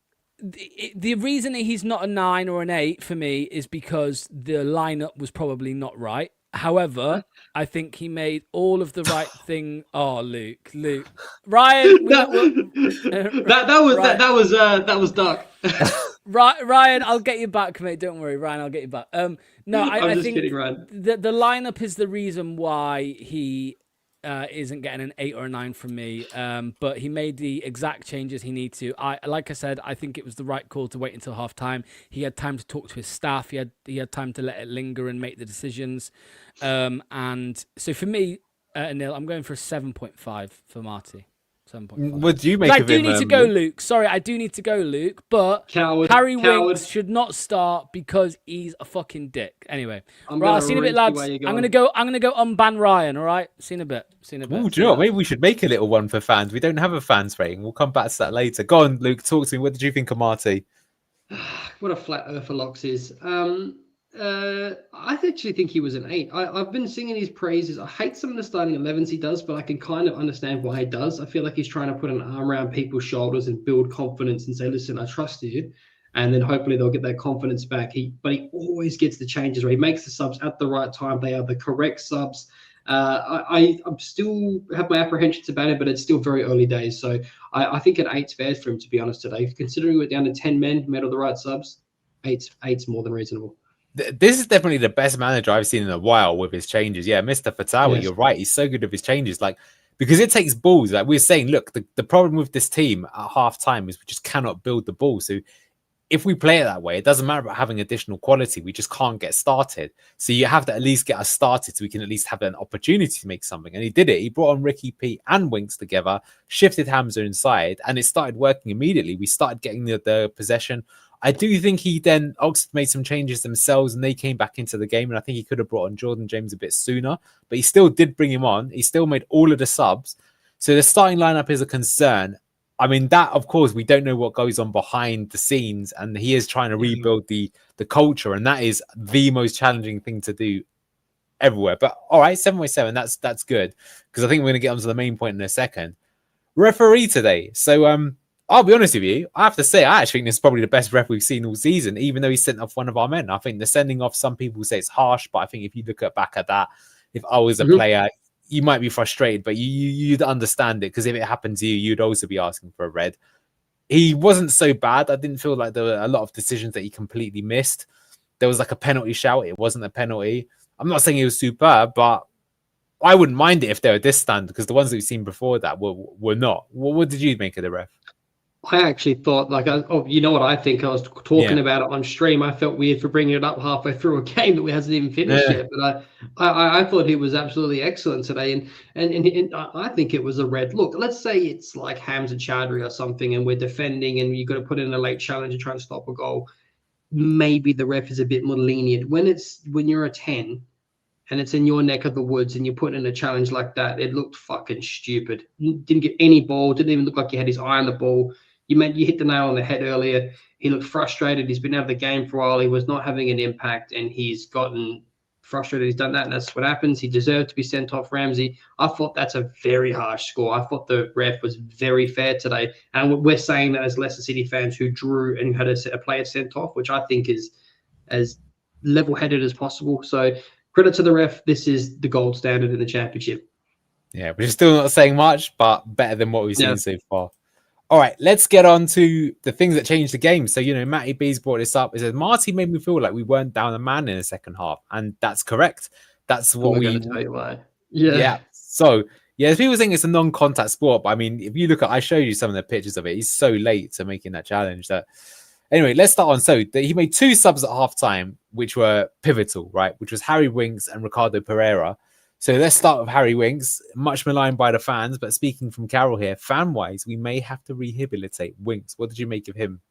the reason that he's not a 9 or an 8 for me is because the lineup was probably not right. However, I think he made all of the right thing. Oh, Luke, Ryan, that was dark. Ryan, I'll get you back, mate. Don't worry, Ryan, I'll get you back. No, I think kidding, Ryan. The lineup is the reason why he isn't getting an 8 or a 9 from me. But he made the exact changes he needed to. Like I said, I think it was the right call to wait until half time. He had time to talk to his staff. He had time to let it linger and make the decisions. And so for me, Neil, I'm going for a 7.5 for Marty. 7.5. What do you make of him? I do need to go, Luke. Sorry, I do need to go, Luke. But Harry Winks should not start because he's a fucking dick. Anyway, right, I'll see you in a bit, lads. I'm gonna go unban Ryan. All right, see you in a bit. Oh, do you know what? Maybe we should make a little one for fans. We don't have a fans rating. We'll come back to that later. Go on, Luke. Talk to me. What did you think of Marty? What a flat earther Locks is. I actually think he was an 8. I've been singing his praises. I hate some of the starting 11s he does, but I can kind of understand why he does. I feel like he's trying to put an arm around people's shoulders and build confidence and say, listen, I trust you. And then hopefully they'll get that confidence back. But he always gets the changes where he makes the subs at the right time. They are the correct subs. I'm still have my apprehensions about it, but it's still very early days. So I think an 8's fair for him, to be honest, today. Considering we're down to 10 men, made all the right subs, 8's more than reasonable. This is definitely the best manager I've seen in a while with his changes. Yeah, Mr. Fatawa, yes. You're right. He's so good with his changes. Like, because it takes balls. Like we were saying, look, the problem with this team at half time is we just cannot build the ball. So if we play it that way, it doesn't matter about having additional quality. We just can't get started. So you have to at least get us started so we can at least have an opportunity to make something. And he did it. He brought on Ricky, Pete and Winks together, shifted Hamza inside, and it started working immediately. We started getting the possession. I do think Oxford made some changes themselves and they came back into the game. And I think he could have brought on Jordan James a bit sooner, but he still did bring him on. He still made all of the subs. So the starting lineup is a concern. I mean, that, of course, we don't know what goes on behind the scenes, and he is trying to rebuild the culture, and that is the most challenging thing to do everywhere. But all right, 7.7, that's good, because I think we're going to get onto the main point in a second. Referee today. So I'll be honest with you. I have to say, I actually think this is probably the best ref we've seen all season, even though he sent off one of our men. I think the sending off, some people say it's harsh, but I think if you look back at that, if I was a player, you might be frustrated, but you'd understand it, because if it happened to you, you'd also be asking for a red. He wasn't so bad. I didn't feel like there were a lot of decisions that he completely missed. There was like a penalty shout. It wasn't a penalty. I'm not saying he was superb, but I wouldn't mind it if they were this standard, because the ones that we've seen before that were not. What did you make of the ref? I actually thought, you know what I think? I was talking about it on stream. I felt weird for bringing it up halfway through a game that we hasn't even finished yet. But I thought he was absolutely excellent today, and I think it was a red. Look, let's say it's like Hamza Chowdhury or something, and we're defending, and you've got to put in a late challenge and try and stop a goal. Maybe the ref is a bit more lenient. When you're a 10. And it's in your neck of the woods, and you put in a challenge like that, it looked fucking stupid. Didn't get any ball. Didn't even look like he had his eye on the ball. You hit the nail on the head earlier. He looked frustrated. He's been out of the game for a while. He was not having an impact, and he's gotten frustrated. He's done that, and that's what happens. He deserved to be sent off, Ramsey. I thought that's a very harsh score. I thought the ref was very fair today. And we're saying that as Leicester City fans who drew and had a player sent off, which I think is as level-headed as possible. So credit to the ref. This is the gold standard in the championship. Yeah, we're still not saying much, but better than what we've seen so far. All right, let's get on to the things that changed the game. So, Matty B's brought this up. He says, Marty made me feel like we weren't down a man in the second half. And that's correct. That's what I'm going to tell you why. Yeah. So, people think it's a non-contact sport. But, I mean, if you look at, I showed you some of the pictures of it. He's so late to making that challenge that... Anyway, let's start on. So he made 2 subs at halftime, which were pivotal, right? Which was Harry Winks and Ricardo Pereira. So let's start with Harry Winks, much maligned by the fans. But speaking from Carol here, fan-wise, we may have to rehabilitate Winks. What did you make of him?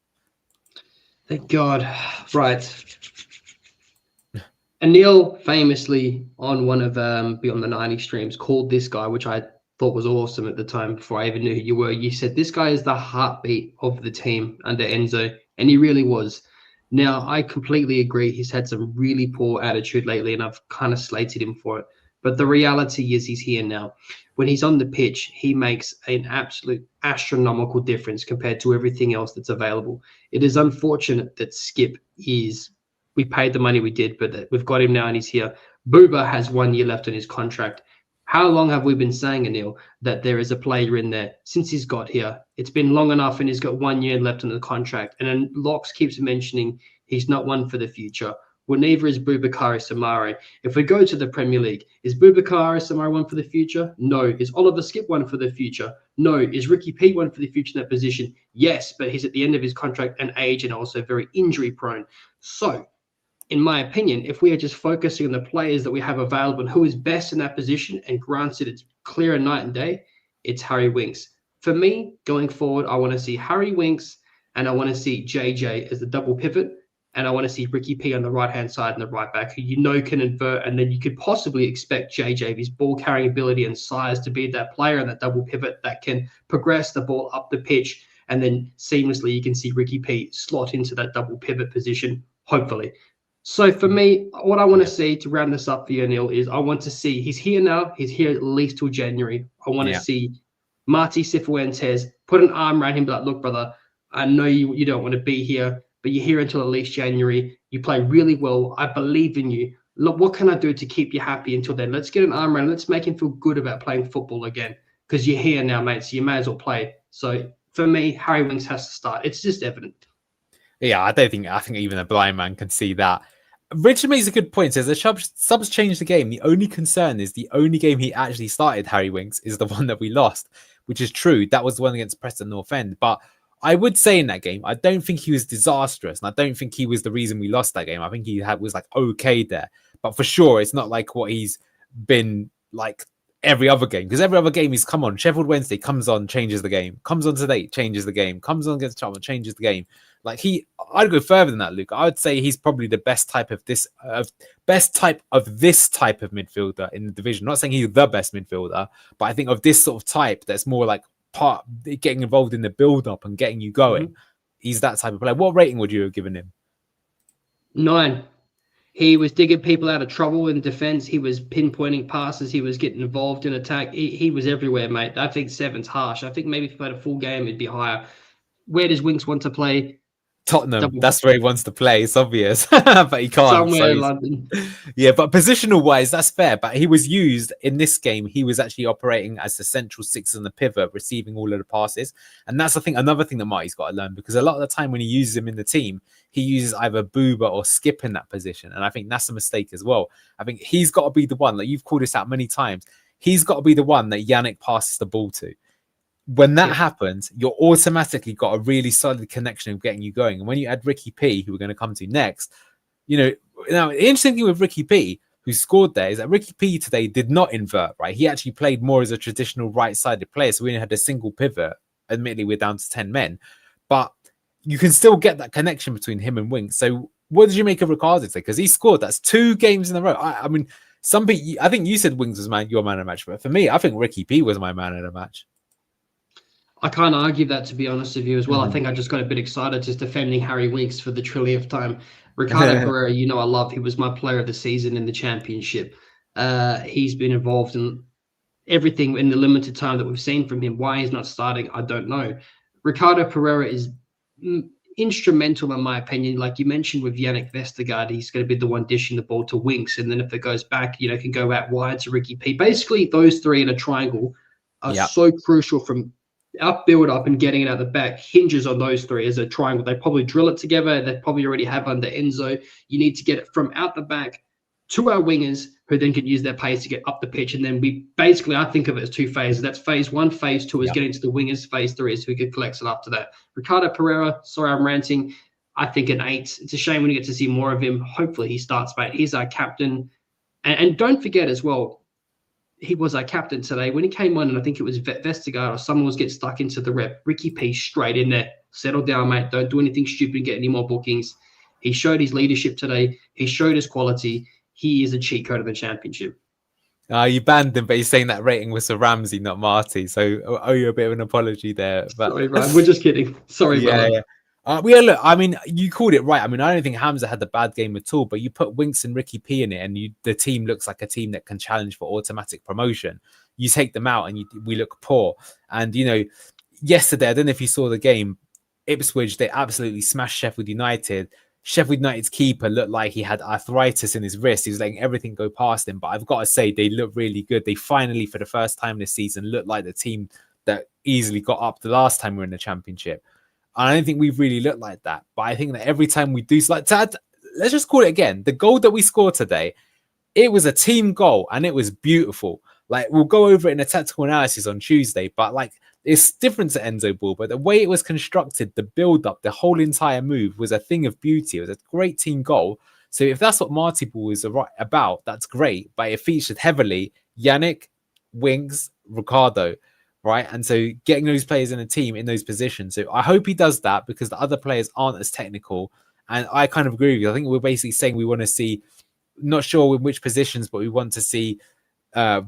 Thank God. Right. Anil famously on one of Beyond the 90 streams called this guy, which I thought was awesome at the time before I even knew who you were. You said this guy is the heartbeat of the team under Enzo, and he really was. Now, I completely agree. He's had some really poor attitude lately, and I've kind of slated him for it. But the reality is he's here now. When he's on the pitch, he makes an absolute astronomical difference compared to everything else that's available. It is unfortunate that Skip we paid the money we did, but we've got him now and he's here. Booba has 1 year left on his contract. How long have we been saying, Anil, that there is a player in there since he's got here? It's been long enough, and he's got 1 year left on the contract. And then Locks keeps mentioning he's not one for the future. Well, neither is Boubakary Samari. If we go to the Premier League, is Boubakary Samari one for the future? No. Is Oliver Skip one for the future? No. Is Ricky Peat one for the future in that position? Yes, but he's at the end of his contract and age, and also very injury prone. So, in my opinion, if we are just focusing on the players that we have available and who is best in that position, and granted it's clear night and day, it's Harry Winks. For me, going forward, I want to see Harry Winks, and I want to see JJ as the double pivot, and I want to see Ricky P on the right-hand side and the right back, who can invert, and then you could possibly expect JJ, with his ball-carrying ability and size, to be that player in that double pivot that can progress the ball up the pitch, and then seamlessly you can see Ricky P slot into that double pivot position, hopefully. So for me, what I want to see to round this up for you, Neil, is I want to see, he's here now, he's here at least till January. I want to see Marty Cifuentes put an arm around him, be like, look, brother, I know you don't want to be here, but you're here until at least January. You play really well. I believe in you. Look, what can I do to keep you happy until then? Let's get an arm around him. Let's make him feel good about playing football again, because you're here now, mate, so you may as well play. So for me, Harry Winks has to start. It's just evident. Yeah, I think even a blind man can see that. Richard makes a good point. Says the subs changed the game. The only concern is the only game he actually started, Harry Winks, is the one that we lost, which is true. That was the one against Preston North End. But I would say in that game, I don't think he was disastrous, and I don't think he was the reason we lost that game. I think he was like okay there, but for sure, it's not like what he's been like every other game, because every other game he's come on. Sheffield Wednesday comes on, changes the game. Comes on today, changes the game. Comes on against Charlton, changes the game. Like I'd go further than that, Luke. I would say he's probably the best type of this type of midfielder in the division. I'm not saying he's the best midfielder, but I think of this sort of type that's more like part getting involved in the build-up and getting you going. He's that type of player. What rating would you have given him? 9. He was digging people out of trouble in defense. He was pinpointing passes. He was getting involved in attack. He was everywhere, mate. I think 7's harsh. I think maybe if he played a full game, it'd be higher. where does Winks want to play? Tottenham. That's where he wants to play. It's obvious, but he can't. Somewhere in London. Yeah, but positional wise, that's fair. But he was used in this game. He was actually operating as the central six and the pivot, receiving all of the passes. And that's, I think, another thing that Marty's got to learn, because a lot of the time when he uses him in the team, he uses either Booba or Skip in that position. And I think that's a mistake as well. I think he's got to be the one, like you've called this out many times, he's got to be the one that Yannick passes the ball to. When that happens, you're automatically got a really solid connection of getting you going. And when you add Ricky P, who we're going to come to next, now the interesting thing with Ricky P, who scored there, is that Ricky P today did not invert, right? He actually played more as a traditional right-sided player. So we only had a single pivot. Admittedly, we're down to 10 men. But you can still get that connection between him and Winks. So what did you make of Ricardo today? Because he scored. That's 2 games in a row. I mean, I think you said Winks was your man of the match. But for me, I think Ricky P was my man of the match. I can't argue that, to be honest with you as well. I think I just got a bit excited just defending Harry Winks for the trillionth time. Ricardo Pereira, I love. He was my player of the season in the championship. He's been involved in everything in the limited time that we've seen from him. Why he's not starting, I don't know. Ricardo Pereira is instrumental, in my opinion. Like you mentioned with Yannick Vestergaard, he's going to be the one dishing the ball to Winks. And then if it goes back, can go out wide to Ricky P. Basically, those three in a triangle are so crucial from up build up and getting it out the back hinges on those three as a triangle. They probably drill it together. They probably already have under Enzo. You need to get it from out the back to our wingers, who then can use their pace to get up the pitch. And then I think of it as 2 phases. That's phase 1. Phase 2 is getting to the wingers. Phase 3 is who collects it after that. Ricardo Pereira, sorry, I'm ranting. I think an 8. It's a shame when you get to see more of him. Hopefully he starts, mate. He's our captain. And don't forget as well, he was our captain today. When he came on, and I think it was Vestergaard or someone was getting stuck into the rep, Ricky P straight in there. Settle down, mate. Don't do anything stupid and get any more bookings. He showed his leadership today. He showed his quality. He is a cheat code of the championship. You banned him, but he's saying that rating was for Ramsey, not Marty. So I owe you a bit of an apology there. But sorry, Ryan. We're just kidding. Sorry, brother. Yeah. Look, I mean, you called it right. I mean, I don't think Hamza had the bad game at all, but you put Winks and Ricky P in it, and the team looks like a team that can challenge for automatic promotion. You take them out, and we look poor. And, yesterday, I don't know if you saw the game, Ipswich, they absolutely smashed Sheffield United. Sheffield United's keeper looked like he had arthritis in his wrist. He was letting everything go past him. But I've got to say, they look really good. They finally, for the first time this season, looked like the team that easily got up the last time we were in the championship. I don't think we've really looked like that. But I think that every time we do, let's just call it again. The goal that we scored today, it was a team goal and it was beautiful. Like, we'll go over it in a tactical analysis on Tuesday, but it's different to Enzo Ball. But the way it was constructed, the build-up, the whole entire move was a thing of beauty. It was a great team goal. So if that's what Marty Ball is about, that's great. But it featured heavily Yannick, Winks, Ricardo. Right. And so getting those players in a team in those positions. So I hope he does that, because the other players aren't as technical. And I kind of agree with you. I think we're basically saying we want to see, not sure in which positions, but we want to see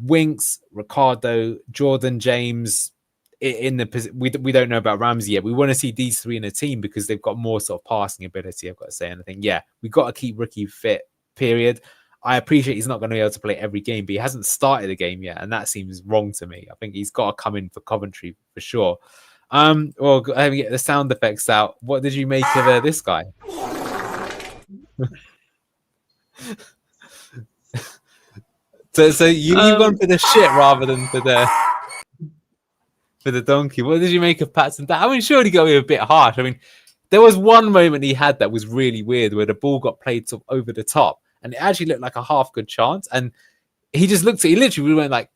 Winks, Ricardo, Jordan, James in the we don't know about Ramsey yet. We want to see these 3 in a team because they've got more sort of passing ability, I've got to say. And I think, we've got to keep Ricky fit, period. I appreciate he's not going to be able to play every game, but he hasn't started a game yet, and that seems wrong to me. I think he's got to come in for Coventry for sure. Well, let me get the sound effects out. What did you make of this guy? so you've gone for the shit rather than for the donkey. What did you make of Patson? I mean, surely he got a bit harsh. I mean, there was one moment he had that was really weird, where the ball got played sort of over the top. And it actually looked like a half good chance. And he just he literally went like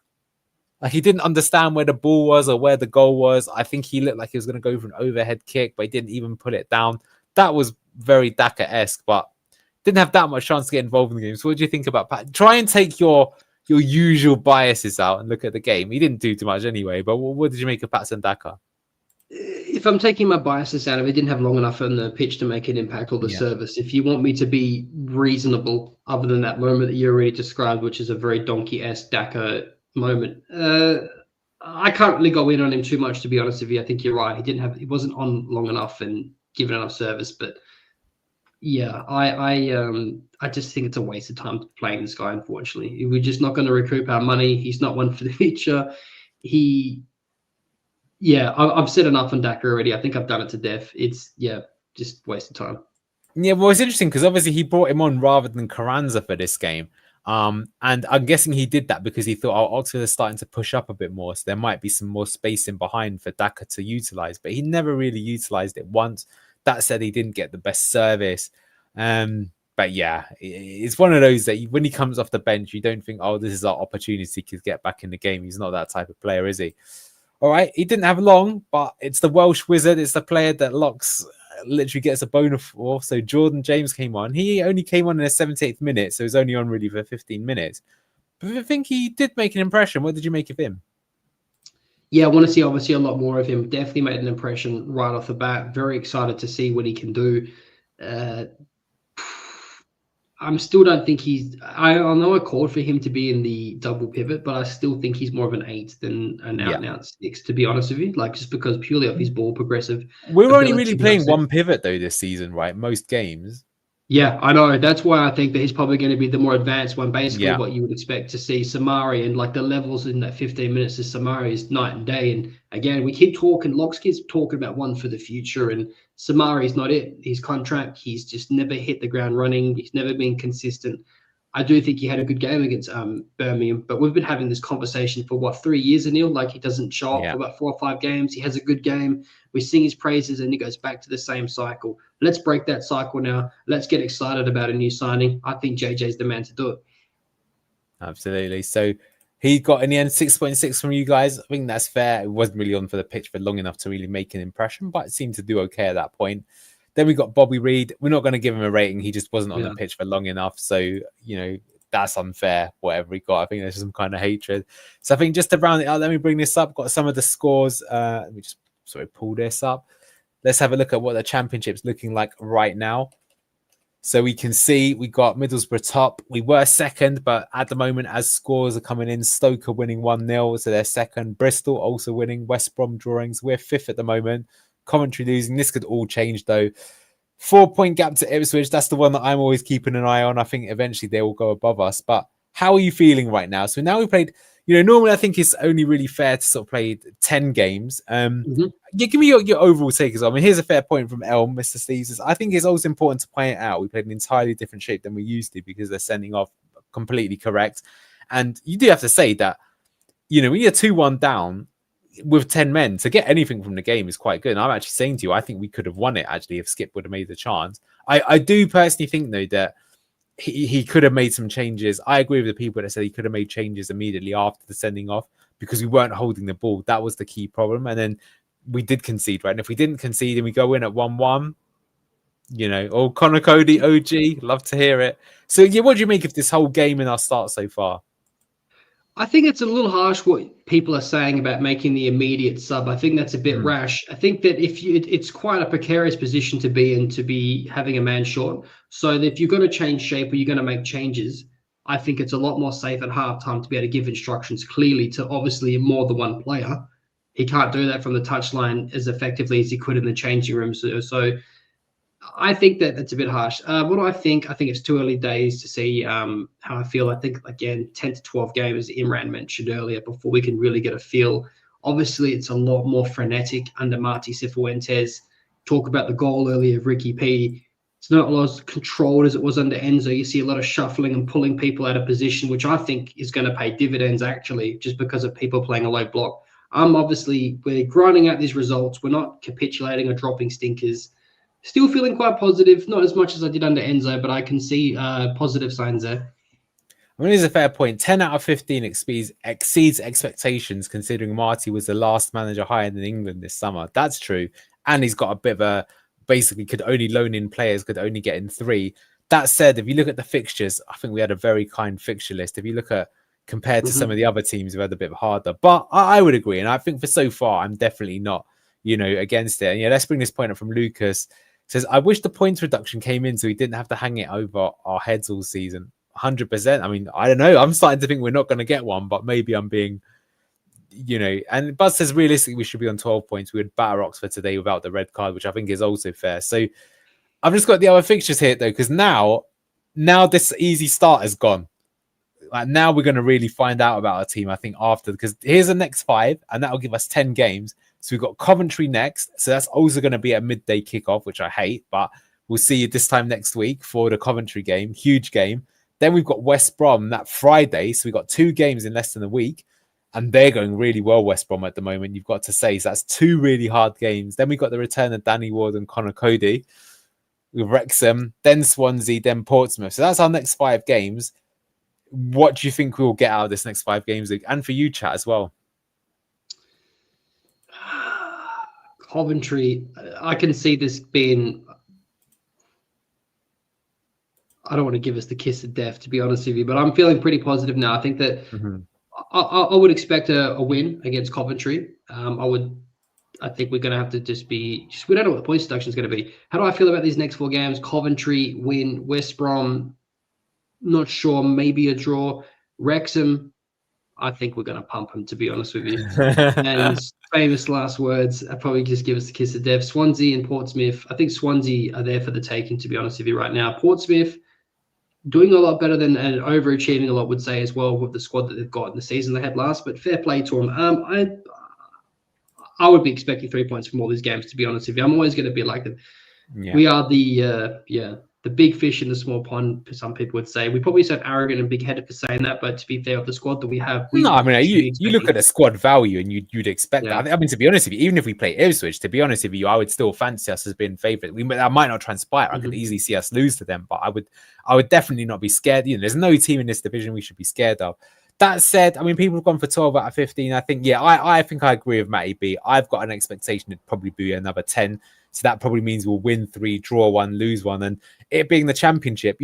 he didn't understand where the ball was or where the goal was. I think he looked like he was going to go for an overhead kick, but he didn't even put it down. That was very Daka-esque, but didn't have that much chance to get involved in the game. So what do you think about Pat? Try and take your usual biases out and look at the game. He didn't do too much anyway, but what did you make of Patson Daka? If I'm taking my biases out of it, didn't have long enough on the pitch to make an impact or the service. If you want me to be reasonable, other than that moment that you already described, which is a very donkey-esque Daka moment, I can't really go in on him too much, to be honest with you. I think you're right. He wasn't on long enough and given enough service. But I just think it's a waste of time playing this guy. Unfortunately, we're just not going to recoup our money. He's not one for the future. Yeah, I've said enough on Daka already. I think I've done it to death. It's, just waste of time. Yeah, well, it's interesting because obviously he brought him on rather than Carranza for this game. And I'm guessing he did that because he thought, Oxford is starting to push up a bit more. So there might be some more space in behind for Daka to utilize. But he never really utilized it once. That said, he didn't get the best service. But yeah, it's one of those that when he comes off the bench, you don't think, oh, this is our opportunity to get back in the game. He's not that type of player, is he? All right, he didn't have long, but it's the Welsh wizard. It's the player that Locks literally gets a boner for. So Jordan James came on. He only came on in the 78th minute, so he was only on really for 15 minutes. But I think he did make an impression. What did you make of him? Yeah, I want to see obviously a lot more of him. Definitely made an impression right off the bat. Very excited to see what he can do. I still don't think I know I called for him to be in the double pivot, but I still think he's more of an 8 than an out-and-out 6, to be honest with you. Like, just because purely of his ball progressive. We're only really playing one pivot, though, this season, right? Most games. Yeah, I know. That's why I think that he's probably going to be the more advanced one. Basically, what you would expect to see Samari, and like the levels in that 15 minutes of Samari is night and day. And again, we keep talking, Locks keeps talking about one for the future, and Samari's not it. His contract, he's just never hit the ground running. He's never been consistent. I do think he had a good game against Birmingham, but we've been having this conversation for 3 years, Anil. Like, he doesn't show up for about 4 or 5 games. He has a good game. We sing his praises, and he goes back to the same cycle. Let's break that cycle now. Let's get excited about a new signing. I think JJ's the man to do it. Absolutely. So he got in the end 6.6 from you guys. I think that's fair. It wasn't really on for the pitch for long enough to really make an impression, but it seemed to do okay at that point. Then we got Bobby Reid. We're not going to give him a rating. He just wasn't on the pitch for long enough. So, that's unfair, whatever he got. I think there's some kind of hatred. So I think just to round it out, let me bring this up. Got some of the scores. Let me just pull this up. Let's have a look at what the championship's looking like right now. So we can see we got Middlesbrough top. We were second, but at the moment, as scores are coming in, Stoke are winning 1-0. So they're second. Bristol also winning. West Brom drawings. We're fifth at the moment. Coventry losing. This could all change, though. 4-point gap to Ipswich. That's the one that I'm always keeping an ime on. I think eventually they will go above us. But how are you feeling right now? So now we played, normally I think it's only really fair to sort of play 10 games. Give me your overall take as well. I mean, here's a fair point from Elm, Mr. Steves. I think it's always important to point it out. We played an entirely different shape than we used to because they're sending off completely correct. And you do have to say that, when you're 2-1 down, with 10 men, to get anything from the game is quite good. And I'm actually saying to you, I think we could have won it, actually, if Skip would have made the chance. I do personally think, though, that he could have made some changes. I agree with the people that said he could have made changes immediately after the sending off because we weren't holding the ball. That was the key problem. And then we did concede, right? And if we didn't concede and we go in at 1-1, Connor Cody, OG, love to hear it. So, what do you make of this whole game in our start so far? I think it's a little harsh what people are saying about making the immediate sub. I think that's a bit rash. I think that it's quite a precarious position to be in, to be having a man short. So if you're going to change shape or you're going to make changes, I think it's a lot more safe at halftime to be able to give instructions clearly to obviously more than one player. He can't do that from the touchline as effectively as he could in the changing room. So I think that that's a bit harsh. What do I think? I think it's too early days to see how I feel. I think, again, 10 to 12 games, Imran mentioned earlier, before we can really get a feel. Obviously, it's a lot more frenetic under Marti Cifuentes. Talk about the goal earlier of Ricky P. It's not as controlled as it was under Enzo. You see a lot of shuffling and pulling people out of position, which I think is going to pay dividends, actually, just because of people playing a low block. Obviously, we're grinding out these results. We're not capitulating or dropping stinkers. Still feeling quite positive, not as much as I did under Enzo, but I can see positive signs there. I mean, it's a fair point. 10 out of 15 exceeds expectations, considering Marty was the last manager hired in England this summer. That's true. And he's got a bit of basically could only loan in players, could only get in 3. That said, if you look at the fixtures, I think we had a very kind fixture list. If you look at, compared to some of the other teams who had a bit harder. But I would agree. And I think for so far, I'm definitely not, against it. And let's bring this point up from Lucas. Says, I wish the points reduction came in so we didn't have to hang it over our heads all season. 100%. I mean, I don't know. I'm starting to think we're not going to get one, but maybe I'm being, and Buzz says realistically we should be on 12 points. We would batter Oxford today without the red card, which I think is also fair. So I've just got the other fixtures here, though, because now this easy start has gone. Like, now we're going to really find out about our team, I think, after, because here's the next 5, and that'll give us 10 games. So we've got Coventry next. So that's also going to be a midday kickoff, which I hate, but we'll see you this time next week for the Coventry game. Huge game. Then we've got West Brom that Friday. So we've got 2 games in less than a week. And they're going really well, West Brom, at the moment, you've got to say. So that's 2 really hard games. Then we've got the return of Danny Ward and Connor Cody with Wrexham, then Swansea, then Portsmouth. So that's our next 5 games. What do you think we'll get out of this next 5 games league? And for you, chat, as well. Coventry, I can see this being... I don't want to give us the kiss of death, to be honest with you, but I'm feeling pretty positive now. I think that I would expect a win against Coventry. I think we're going to have to we don't know what the point deduction is going to be. How do I feel about these next 4 games? Coventry, win. West Brom, not sure. Maybe a draw. Wrexham, I think we're going to pump them, to be honest with you. And famous last words, I'd probably just give us the kiss of death. Swansea and Portsmouth. I think Swansea are there for the taking, to be honest with you right now. Portsmouth, doing a lot better than and overachieving a lot, would say, as well, with the squad that they've got in the season they had last. But fair play to them. I would be expecting 3 points from all these games, to be honest with you. I'm always going to be like we are the big fish in the small pond, some people would say. We probably sound arrogant and big-headed for saying that, but to be fair, with the squad that we have... you look at the squad value and you'd expect that. I mean, to be honest with you, even if we play Ipswich, to be honest with you, I would still fancy us as being favourite. That might not transpire. I could easily see us lose to them, but I would definitely not be scared. There's no team in this division we should be scared of. That said, I mean, people have gone for 12 out of 15. I think, I think I agree with Matty B. I've got an expectation it'd probably be another 10. So that probably means we'll win 3, draw 1, lose 1. And it being the Championship,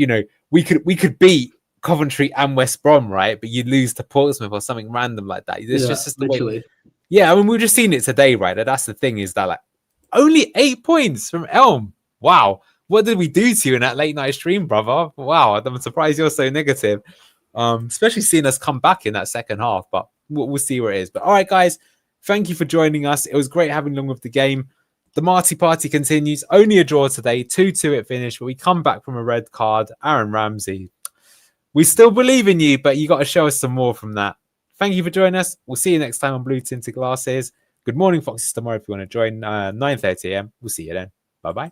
we could beat Coventry and West Brom, right? But you'd lose to Portsmouth or something random like that. It's just the way. Yeah, I mean, we've just seen it today, right? That's the thing, is that like only 8 points from Elm. Wow. What did we do to you in that late night stream, brother? Wow, I'm surprised you're so negative. Especially seeing us come back in that second half, but we'll see where it is. But all right, guys, thank you for joining us. It was great having along with the game. The Marty party continues. Only a draw today. 2-2 it finished, but we come back from a red card. Aaron Ramsey. We still believe in you, but you got to show us some more from that. Thank you for joining us. We'll see you next time on Blue Tinted Glasses. Good morning, Foxes, tomorrow if you want to join 9:30 a.m. We'll see you then. Bye-bye.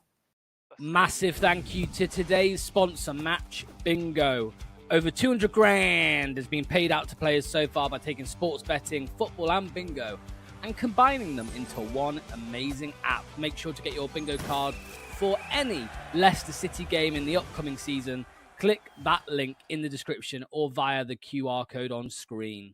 Massive thank you to today's sponsor, Match Bingo. Over 200 grand has been paid out to players so far by taking sports betting, football and bingo and combining them into one amazing app. Make sure to get your bingo card for any Leicester City game in the upcoming season. Click that link in the description or via the QR code on screen.